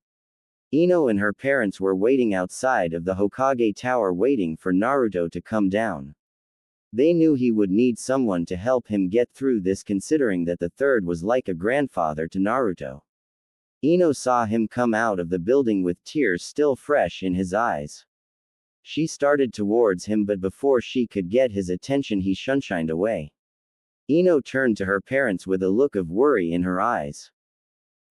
Ino and her parents were waiting outside of the Hokage tower waiting for Naruto to come down. They knew he would need someone to help him get through this, considering that the third was like a grandfather to Naruto. Ino saw him come out of the building with tears still fresh in his eyes. She started towards him but before she could get his attention he shunshined away. Ino turned to her parents with a look of worry in her eyes.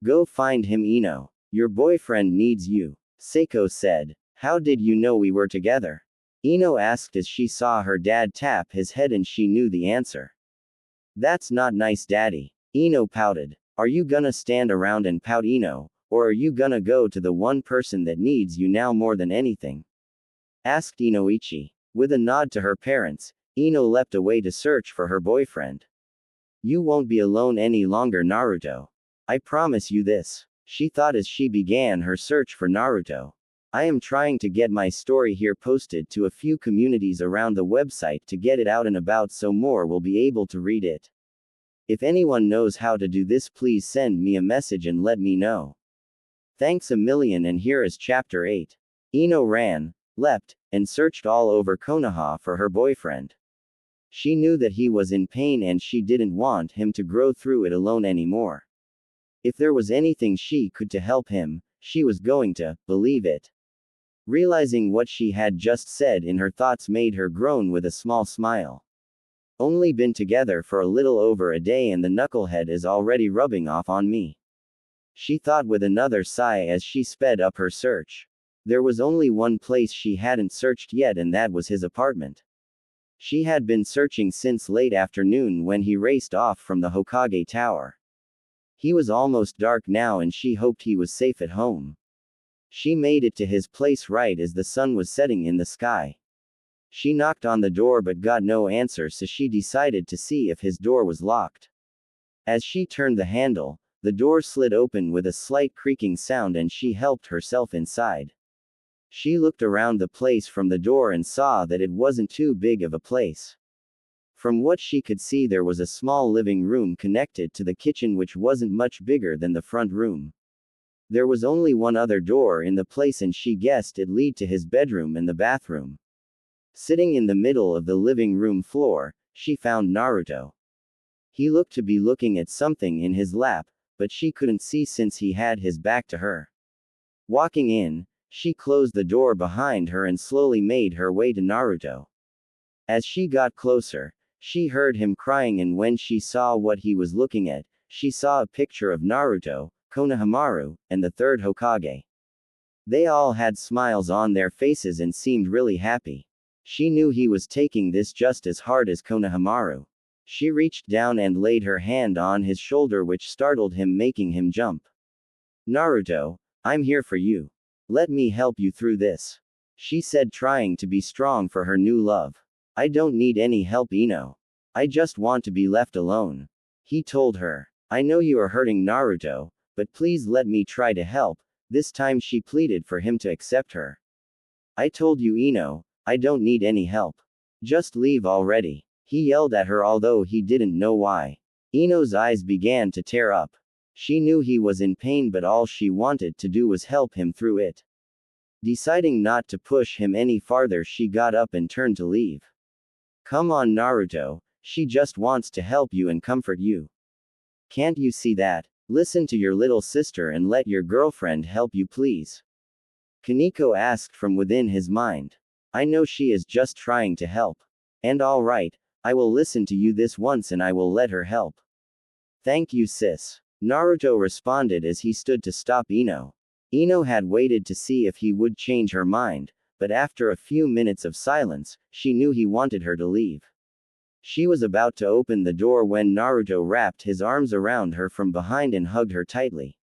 Go find him, Ino. Your boyfriend needs you, Seiko said. How did you know we were together? Ino asked as she saw her dad tap his head and she knew the answer. That's not nice, Daddy. Ino pouted. Are you gonna stand around and pout, Ino, or are you gonna go to the one person that needs you now more than anything? Asked Inoichi. With a nod to her parents, Ino leapt away to search for her boyfriend. You won't be alone any longer, Naruto. I promise you this, she thought as she began her search for Naruto. I am trying to get my story here posted to a few communities around the website to get it out and about so more will be able to read it. If anyone knows how to do this, please send me a message and let me know. Thanks a million. And here is chapter 8. Ino ran, leapt, and searched all over Konoha for her boyfriend. She knew that he was in pain and she didn't want him to grow through it alone anymore. If there was anything she could to help him, she was going to believe it. Realizing what she had just said in her thoughts made her groan with a small smile. Only been together for a little over a day and the knucklehead is already rubbing off on me. She thought with another sigh as she sped up her search. There was only one place she hadn't searched yet, and that was his apartment. She had been searching since late afternoon when he raced off from the Hokage Tower. He was almost dark now and she hoped he was safe at home. She made it to his place right as the sun was setting in the sky. She knocked on the door but got no answer, so she decided to see if his door was locked. As she turned the handle, the door slid open with a slight creaking sound and she helped herself inside. She looked around the place from the door and saw that it wasn't too big of a place. From what she could see, there was a small living room connected to the kitchen which wasn't much bigger than the front room. There was only one other door in the place and she guessed it led to his bedroom and the bathroom. Sitting in the middle of the living room floor, she found Naruto. He looked to be looking at something in his lap, but she couldn't see since he had his back to her. Walking in, she closed the door behind her and slowly made her way to Naruto. As she got closer, she heard him crying, and when she saw what he was looking at, she saw a picture of Naruto, Konohamaru, and the third Hokage. They all had smiles on their faces and seemed really happy. She knew he was taking this just as hard as Konohamaru. She reached down and laid her hand on his shoulder, which startled him, making him jump. Naruto, I'm here for you. Let me help you through this, she said, trying to be strong for her new love. I don't need any help, Ino. I just want to be left alone, he told her. I know you are hurting, Naruto, but please let me try to help. This time she pleaded for him to accept her. I told you, Ino, I don't need any help. Just leave already, he yelled at her, although he didn't know why. Ino's eyes began to tear up. She knew he was in pain, but all she wanted to do was help him through it. Deciding not to push him any farther, she got up and turned to leave. Come on, Naruto, she just wants to help you and comfort you. Can't you see that? Listen to your little sister and let your girlfriend help you, please. Kaneko asked from within his mind. I know she is just trying to help. And all right, I will listen to you this once and I will let her help. Thank you, sis, Naruto responded as he stood to stop Ino. Ino had waited to see if he would change her mind, but after a few minutes of silence, she knew he wanted her to leave. She was about to open the door when Naruto wrapped his arms around her from behind and hugged her tightly.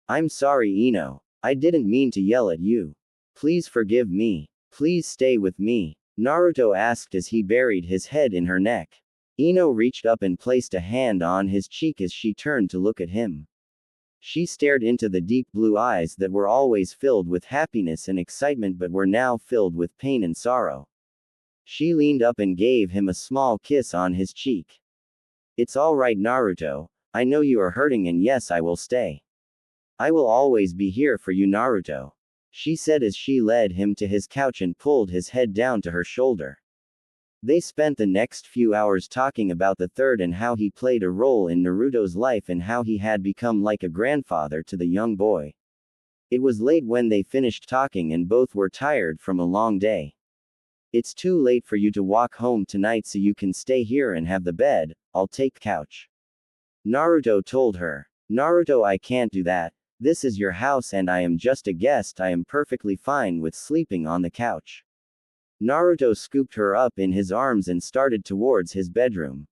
I'm sorry, Ino. I didn't mean to yell at you. Please forgive me. Please stay with me, Naruto asked as he buried his head in her neck. Ino reached up and placed a hand on his cheek as she turned to look at him. She stared into the deep blue eyes that were always filled with happiness and excitement but were now filled with pain and sorrow. She leaned up and gave him a small kiss on his cheek. It's all right, Naruto. I know you are hurting, and yes, I will stay. I will always be here for you, Naruto, she said as she led him to his couch and pulled his head down to her shoulder. They spent the next few hours talking about the third and how he played a role in Naruto's life and how he had become like a grandfather to the young boy. It was late when they finished talking and both were tired from a long day. It's too late for you to walk home tonight, so you can stay here and have the bed. I'll take couch, Naruto told her. Naruto, I can't do that. This is your house and I am just a guest. I am perfectly fine with sleeping on the couch. Naruto scooped her up in his arms and started towards his bedroom.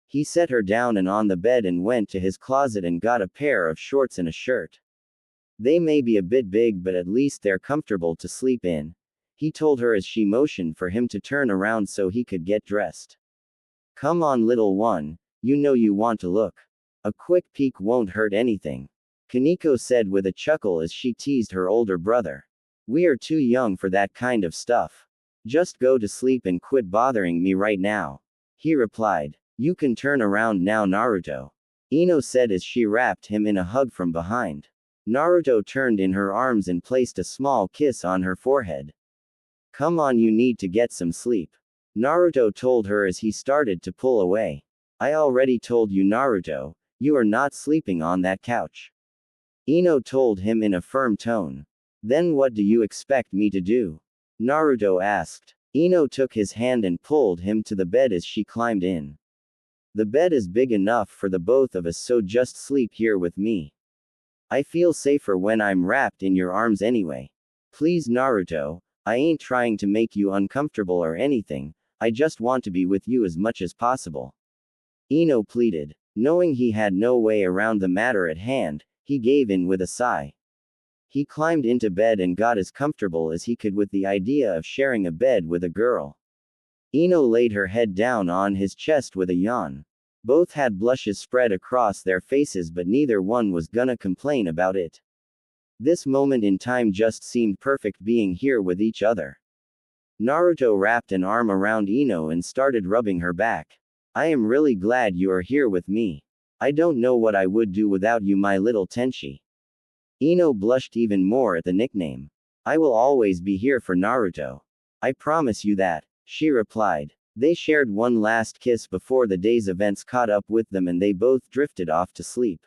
He set her down and on the bed and went to his closet and got a pair of shorts and a shirt. They may be a bit big, but at least they're comfortable to sleep in, he told her as she motioned for him to turn around so he could get dressed. Come on, little one, you know you want to look. A quick peek won't hurt anything, Kaneko said with a chuckle as she teased her older brother. We are too young for that kind of stuff. Just go to sleep and quit bothering me right now, he replied. You can turn around now, Naruto, Ino said as she wrapped him in a hug from behind. Naruto turned in her arms and placed a small kiss on her forehead. Come on, you need to get some sleep, Naruto told her as he started to pull away. I already told you, Naruto, You are not sleeping on that couch. Ino told him in a firm tone. Then what do you expect me to do? Naruto asked. Ino took his hand and pulled him to the bed as she climbed in. The bed is big enough for the both of us, so just sleep here with me. I feel safer when I'm wrapped in your arms anyway. Please Naruto, I ain't trying to make you uncomfortable or anything, I just want to be with you as much as possible. Ino pleaded. Knowing he had no way around the matter at hand, he gave in with a sigh. He climbed into bed and got as comfortable as he could with the idea of sharing a bed with a girl. Ino laid her head down on his chest with a yawn. Both had blushes spread across their faces, but neither one was gonna complain about it. This moment in time just seemed perfect, being here with each other. Naruto wrapped an arm around Ino and started rubbing her back. I am really glad you are here with me. I don't know what I would do without you, my little Tenchi. Ino blushed even more at the nickname. I will always be here for Naruto. I promise you that, she replied. They shared one last kiss before the day's events caught up with them and they both drifted off to sleep.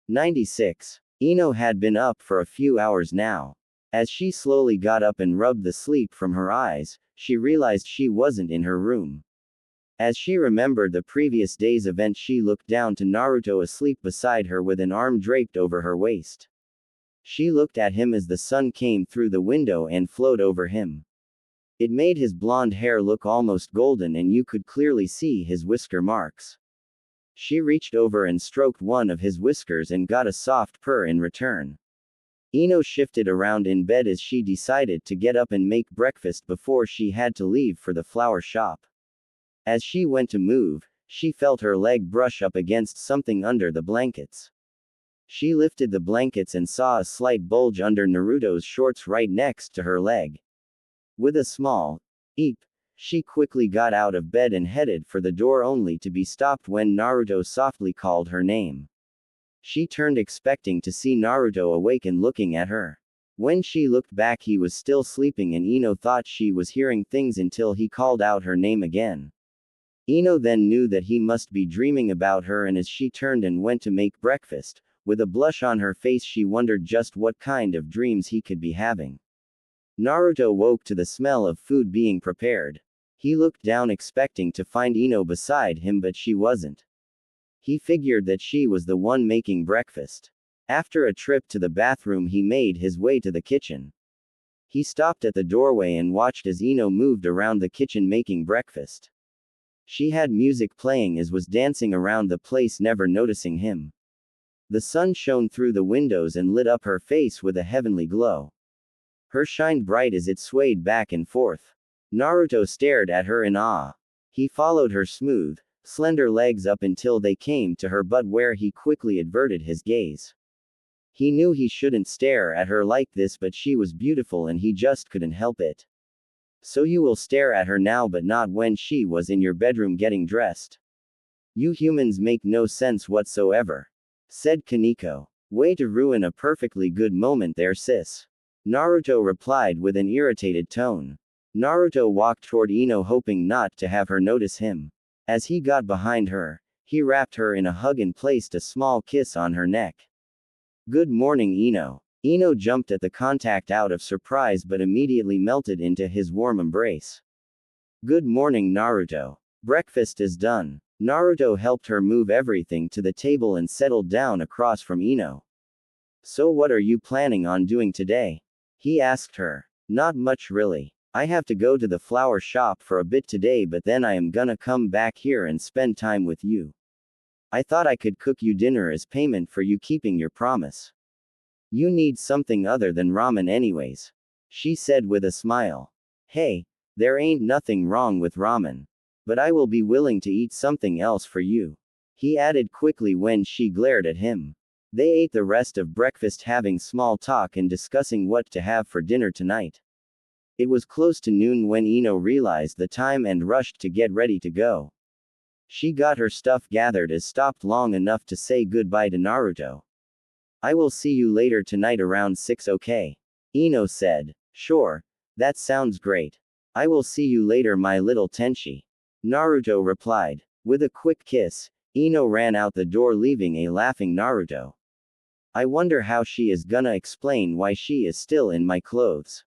96. Ino had been up for a few hours now. As she slowly got up and rubbed the sleep from her eyes, she realized she wasn't in her room. As she remembered the previous day's event, she looked down to Naruto asleep beside her with an arm draped over her waist. She looked at him as the sun came through the window and flowed over him. It made his blonde hair look almost golden and you could clearly see his whisker marks. She reached over and stroked one of his whiskers and got a soft purr in return. Ino shifted around in bed as she decided to get up and make breakfast before she had to leave for the flower shop. As she went to move, she felt her leg brush up against something under the blankets. She lifted the blankets and saw a slight bulge under Naruto's shorts right next to her leg. With a small eep, she quickly got out of bed and headed for the door, only to be stopped when Naruto softly called her name. She turned expecting to see Naruto awake and looking at her. When she looked back, he was still sleeping and Ino thought she was hearing things until he called out her name again. Ino then knew that he must be dreaming about her, and as she turned and went to make breakfast, with a blush on her face, she wondered just what kind of dreams he could be having. Naruto woke to the smell of food being prepared. He looked down expecting to find Ino beside him, but she wasn't. He figured that she was the one making breakfast. After a trip to the bathroom, he made his way to the kitchen. He stopped at the doorway and watched as Ino moved around the kitchen making breakfast. She had music playing as was dancing around the place, never noticing him. The sun shone through the windows and lit up her face with a heavenly glow. Her shined bright as it swayed back and forth. Naruto stared at her in awe. He followed her smooth, slender legs up until they came to her butt, where he quickly averted his gaze. He knew he shouldn't stare at her like this, but she was beautiful and he just couldn't help it. So you will stare at her now, but not when she was in your bedroom getting dressed. You humans make no sense whatsoever, said Kaneko. Way to ruin a perfectly good moment there, sis. Naruto replied with an irritated tone. Naruto walked toward Ino, hoping not to have her notice him. As he got behind her, he wrapped her in a hug and placed a small kiss on her neck. Good morning, Ino. Ino jumped at the contact out of surprise but immediately melted into his warm embrace. Good morning, Naruto. Breakfast is done. Naruto helped her move everything to the table and settled down across from Ino. So what are you planning on doing today? He asked her. Not much really. I have to go to the flower shop for a bit today, but then I am gonna come back here and spend time with you. I thought I could cook you dinner as payment for you keeping your promise. You need something other than ramen anyways, she said with a smile. Hey, there ain't nothing wrong with ramen. But I will be willing to eat something else for you, he added quickly when she glared at him. They ate the rest of breakfast, having small talk and discussing what to have for dinner tonight. It was close to noon when Ino realized the time and rushed to get ready to go. She got her stuff gathered as stopped long enough to say goodbye to Naruto. I will see you later tonight around 6, okay? Ino said. Sure, that sounds great. I will see you later, my little Tenchi. Naruto replied. With a quick kiss, Ino ran out the door leaving a laughing Naruto. I wonder how she is gonna explain why she is still in my clothes.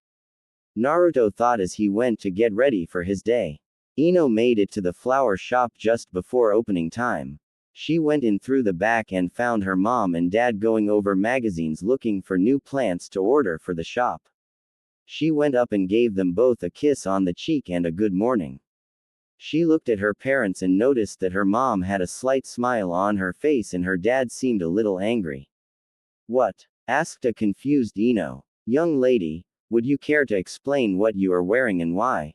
Naruto thought as he went to get ready for his day. Ino made it to the flower shop just before opening time. She went in through the back and found her mom and dad going over magazines looking for new plants to order for the shop. She went up and gave them both a kiss on the cheek and a good morning. She looked at her parents and noticed that her mom had a slight smile on her face and her dad seemed a little angry. What? Asked a confused Ino. Young lady, would you care to explain what you are wearing and why?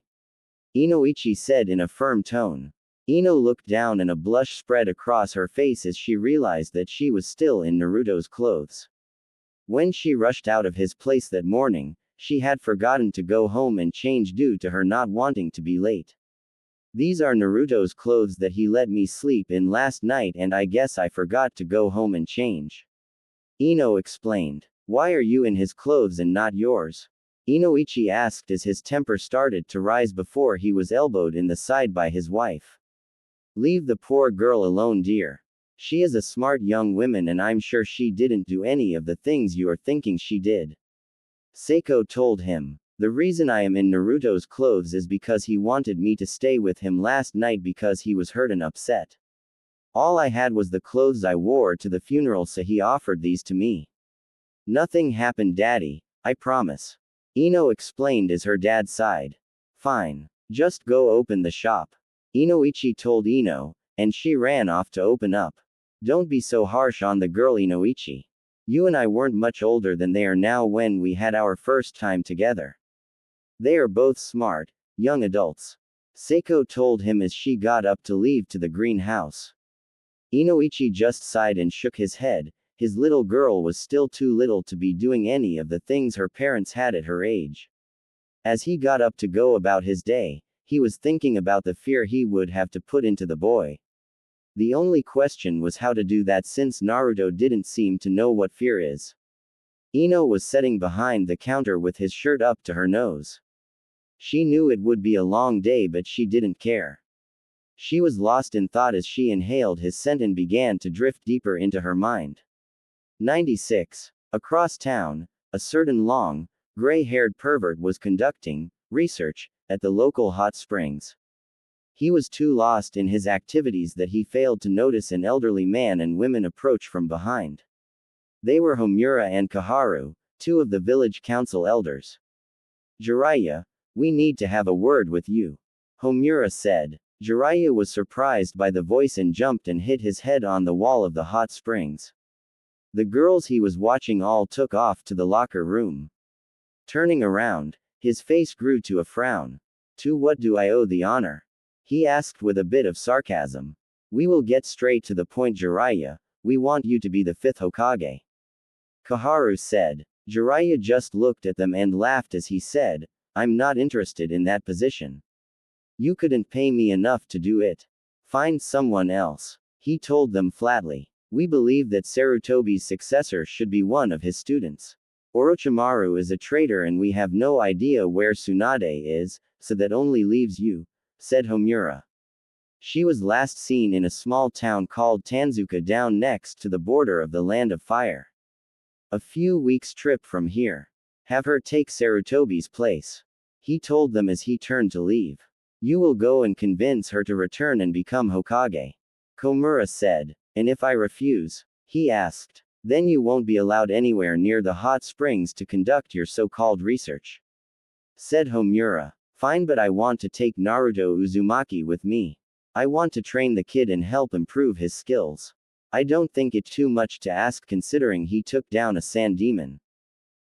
Inoichi said in a firm tone. Ino looked down and a blush spread across her face as she realized that she was still in Naruto's clothes. When she rushed out of his place that morning, she had forgotten to go home and change due to her not wanting to be late. These are Naruto's clothes that he let me sleep in last night and I guess I forgot to go home and change. Ino explained. Why are you in his clothes and not yours? Inoichi asked as his temper started to rise before he was elbowed in the side by his wife. Leave the poor girl alone, dear. She is a smart young woman and I'm sure she didn't do any of the things you are thinking she did. Seiko told him. The reason I am in Naruto's clothes is because he wanted me to stay with him last night because he was hurt and upset. All I had was the clothes I wore to the funeral, so he offered these to me. Nothing happened, Daddy, I promise. Ino explained as her dad sighed. Fine. Just go open the shop. Inoichi told Ino, and she ran off to open up. Don't be so harsh on the girl, Inoichi. You and I weren't much older than they are now when we had our first time together. They are both smart, young adults. Seiko told him as she got up to leave to the greenhouse. Inoichi just sighed and shook his head. His little girl was still too little to be doing any of the things her parents had at her age. As he got up to go about his day, he was thinking about the fear he would have to put into the boy. The only question was how to do that since Naruto didn't seem to know what fear is. Ino was sitting behind the counter with his shirt up to her nose. She knew it would be a long day but she didn't care. She was lost in thought as she inhaled his scent and began to drift deeper into her mind. 96. Across town, a certain long, gray-haired pervert was conducting research at the local hot springs. He was too lost in his activities that he failed to notice an elderly man and women approach from behind. They were Homura and Kaharu, two of the village council elders. Jiraiya, we need to have a word with you. Homura said. Jiraiya was surprised by the voice and jumped and hit his head on the wall of the hot springs. The girls he was watching all took off to the locker room. Turning around, his face grew to a frown. To what do I owe the honor? He asked with a bit of sarcasm. We will get straight to the point, Jiraiya. We want you to be the 5th Hokage. Kaharu said. Jiraiya just looked at them and laughed as he said, I'm not interested in that position. You couldn't pay me enough to do it. Find someone else. He told them flatly. We believe that Sarutobi's successor should be one of his students. Orochimaru is a traitor and we have no idea where Tsunade is, so that only leaves you, said Homura. She was last seen in a small town called Tanzuka down next to the border of the Land of Fire. A few weeks' trip from here. Have her take Sarutobi's place. He told them as he turned to leave. You will go and convince her to return and become Hokage. Komura said. And if I refuse? He asked. Then you won't be allowed anywhere near the hot springs to conduct your so-called research. Said Homura. Fine, but I want to take Naruto Uzumaki with me. I want to train the kid and help improve his skills. I don't think it too much to ask considering he took down a sand demon.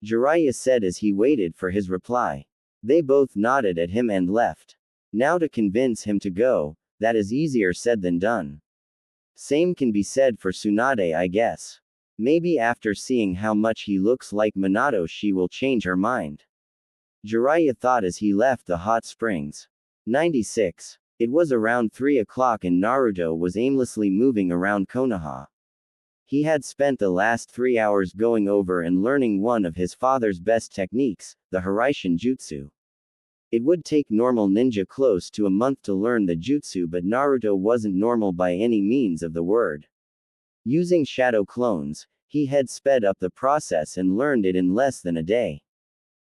Jiraiya said as he waited for his reply. They both nodded at him and left. Now to convince him to go, that is easier said than done. Same can be said for Tsunade, I guess. Maybe after seeing how much he looks like Minato she will change her mind. Jiraiya thought as he left the hot springs. 96. It was around 3 o'clock and Naruto was aimlessly moving around Konoha. He had spent the last 3 hours going over and learning one of his father's best techniques, the Hiraishin Jutsu. It would take normal ninja close to a month to learn the jutsu, but Naruto wasn't normal by any means of the word. Using shadow clones, he had sped up the process and learned it in less than a day.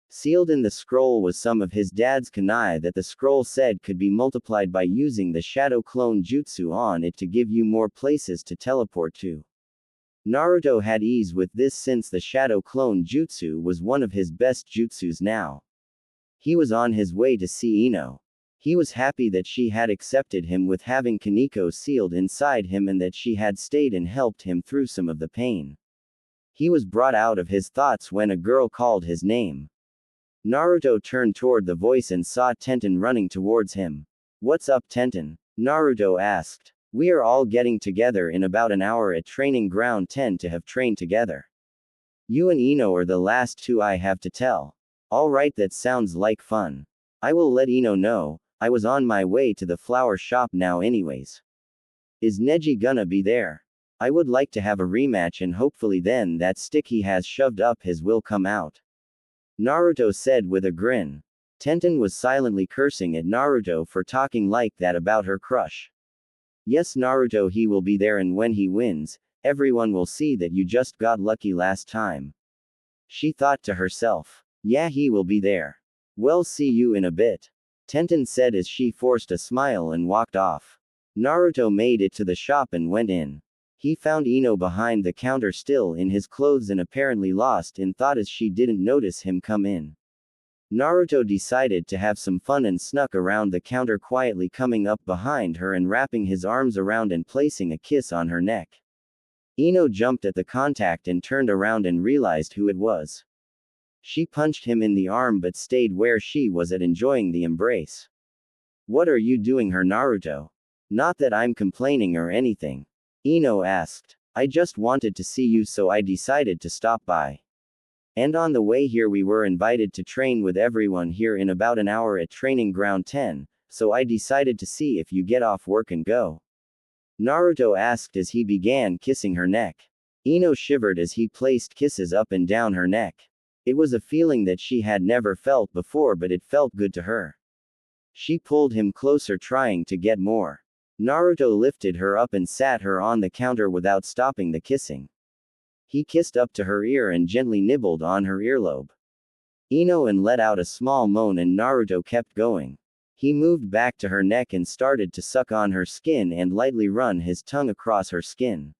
Sealed in the scroll was some of his dad's kunai that the scroll said could be multiplied by using the shadow clone jutsu on it to give you more places to teleport to. Naruto had ease with this since the shadow clone jutsu was one of his best jutsus now. He was on his way to see Ino. He was happy that she had accepted him with having Kaneko sealed inside him and that she had stayed and helped him through some of the pain. He was brought out of his thoughts when a girl called his name. Naruto turned toward the voice and saw Tenten running towards him. "What's up, Tenten?" Naruto asked. "We are all getting together in about an hour at training ground 10 to have trained together. You and Ino are the last two I have to tell." "Alright, that sounds like fun. I will let Ino know. I was on my way to the flower shop now anyways." "Is Neji gonna be there?" "I would like to have a rematch and hopefully then that stick he has shoved up his will come out," Naruto said with a grin. Tenten was silently cursing at Naruto for talking like that about her crush. "Yes, Naruto, he will be there, and when he wins, everyone will see that you just got lucky last time," she thought to herself. "Yeah, he will be there. Well, see you in a bit," Tenten said as she forced a smile and walked off. Naruto made it to the shop and went in. He found Ino behind the counter still in his clothes and apparently lost in thought as she didn't notice him come in. Naruto decided to have some fun and snuck around the counter quietly, coming up behind her and wrapping his arms around and placing a kiss on her neck. Ino jumped at the contact and turned around and realized who it was. She punched him in the arm but stayed where she was at, enjoying the embrace. "What are you doing here, Naruto?" "Not that I'm complaining or anything," Ino asked. "I just wanted to see you, so I decided to stop by. And on the way here we were invited to train with everyone here in about an hour at training ground 10, so I decided to see if you get off work and go," Naruto asked as he began kissing her neck. Ino shivered as he placed kisses up and down her neck. It was a feeling that she had never felt before, but it felt good to her. She pulled him closer, trying to get more. Naruto lifted her up and sat her on the counter without stopping the kissing. He kissed up to her ear and gently nibbled on her earlobe. Ino let out a small moan and Naruto kept going. He moved back to her neck and started to suck on her skin and lightly run his tongue across her skin.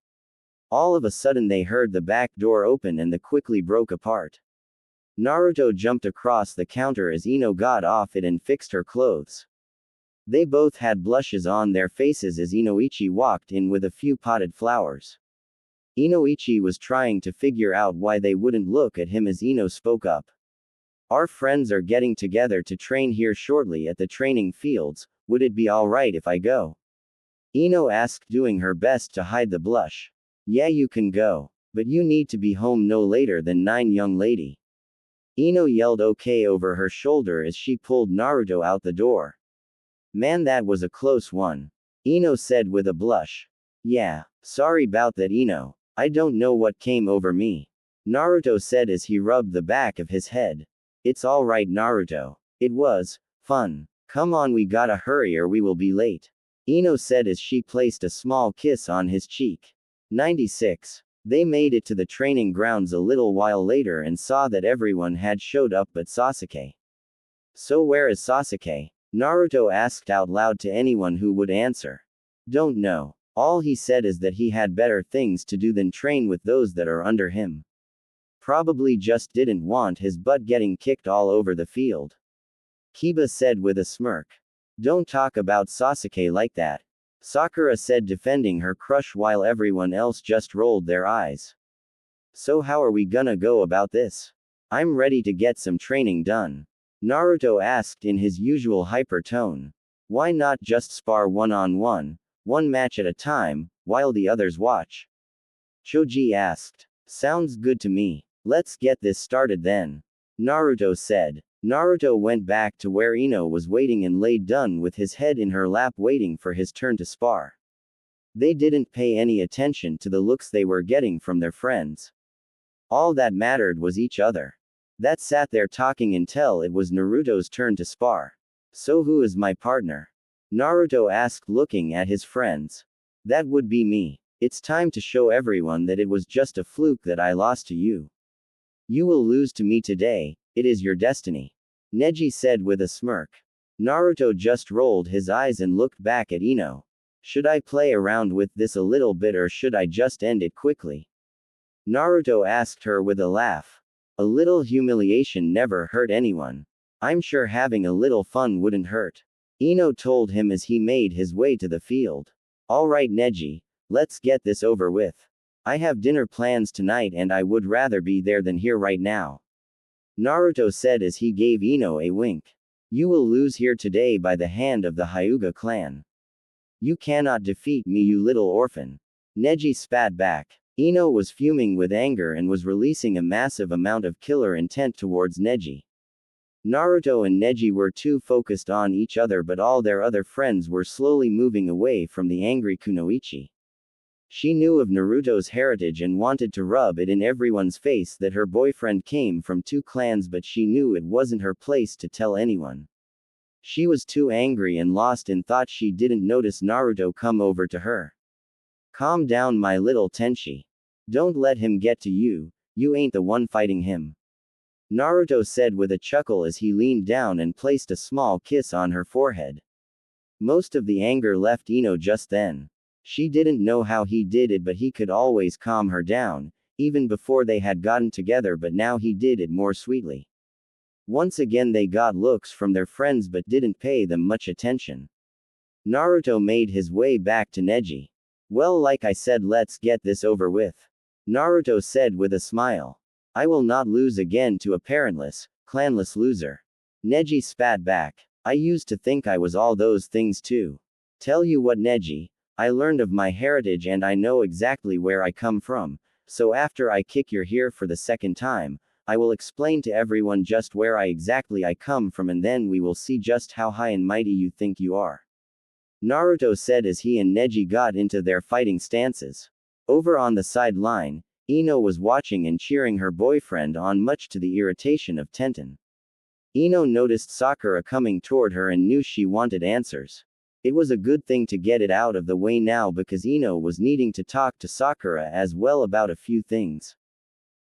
All of a sudden they heard the back door open and the quickly broke apart. Naruto jumped across the counter as Ino got off it and fixed her clothes. They both had blushes on their faces as Inoichi walked in with a few potted flowers. Inoichi was trying to figure out why they wouldn't look at him as Ino spoke up. "Our friends are getting together to train here shortly at the training fields. Would it be alright if I go?" Ino asked, doing her best to hide the blush. "Yeah, you can go. But you need to be home no later than 9, young lady." Ino yelled okay over her shoulder as she pulled Naruto out the door. "Man, that was a close one," Ino said with a blush. "Yeah, sorry about that, Ino. I don't know what came over me," Naruto said as he rubbed the back of his head. "It's alright, Naruto. It was fun. Come on, we gotta hurry or we will be late," Ino said as she placed a small kiss on his cheek. 96. They made it to the training grounds a little while later and saw that everyone had showed up but Sasuke. "So where is Sasuke?" Naruto asked out loud to anyone who would answer. "Don't know. All he said is that he had better things to do than train with those that are under him. Probably just didn't want his butt getting kicked all over the field," Kiba said with a smirk. "Don't talk about Sasuke like that," Sakura said, defending her crush while everyone else just rolled their eyes. "So how are we gonna go about this?" "I'm ready to get some training done," Naruto asked in his usual hyper tone. "Why not just spar one-on-one, one match at a time, while the others watch?" Choji asked. "Sounds good to me. Let's get this started then," Naruto said. Naruto went back to where Ino was waiting and lay down with his head in her lap waiting for his turn to spar. They didn't pay any attention to the looks they were getting from their friends. All that mattered was each other. that sat there talking until it was Naruto's turn to spar. So who is my partner? Naruto asked, looking at his friends. That would be me. It's time to show everyone that it was just a fluke that I lost to you. You will lose to me today, it is your destiny. Neji said with a smirk. Naruto just rolled his eyes and looked back at Ino. Should I play around with this a little bit or should I just end it quickly? Naruto asked her with a laugh. A little humiliation never hurt anyone. I'm sure having a little fun wouldn't hurt. Ino told him as he made his way to the field. Alright Neji, let's get this over with. I have dinner plans tonight and I would rather be there than here right now. Naruto said as he gave Ino a wink. You will lose here today by the hand of the Hyuga clan. You cannot defeat me, you little orphan. Neji spat back. Ino was fuming with anger and was releasing a massive amount of killer intent towards Neji. Naruto and Neji were too focused on each other, but all their other friends were slowly moving away from the angry Kunoichi. She knew of Naruto's heritage and wanted to rub it in everyone's face that her boyfriend came from 2 clans, but she knew it wasn't her place to tell anyone. She was too angry and lost in thought she didn't notice Naruto come over to her. Calm down my little Tenchi. Don't let him get to you, you ain't the one fighting him. Naruto said with a chuckle as he leaned down and placed a small kiss on her forehead. Most of the anger left Ino just then. She didn't know how he did it, but he could always calm her down, even before they had gotten together, but now he did it more sweetly. Once again they got looks from their friends but didn't pay them much attention. Naruto made his way back to Neji. Well, like I said, let's get this over with. Naruto said with a smile. I will not lose again to a parentless, clanless loser. Neji spat back. I used to think I was all those things too. Tell you what Neji, I learned of my heritage and I know exactly where I come from, so after I kick your here for the second time, I will explain to everyone just where exactly I come from and then we will see just how high and mighty you think you are. Naruto said as he and Neji got into their fighting stances. Over on the sideline, Ino was watching and cheering her boyfriend on, much to the irritation of Tenten. Ino noticed Sakura coming toward her and knew she wanted answers. It was a good thing to get it out of the way now because Ino was needing to talk to Sakura as well about a few things.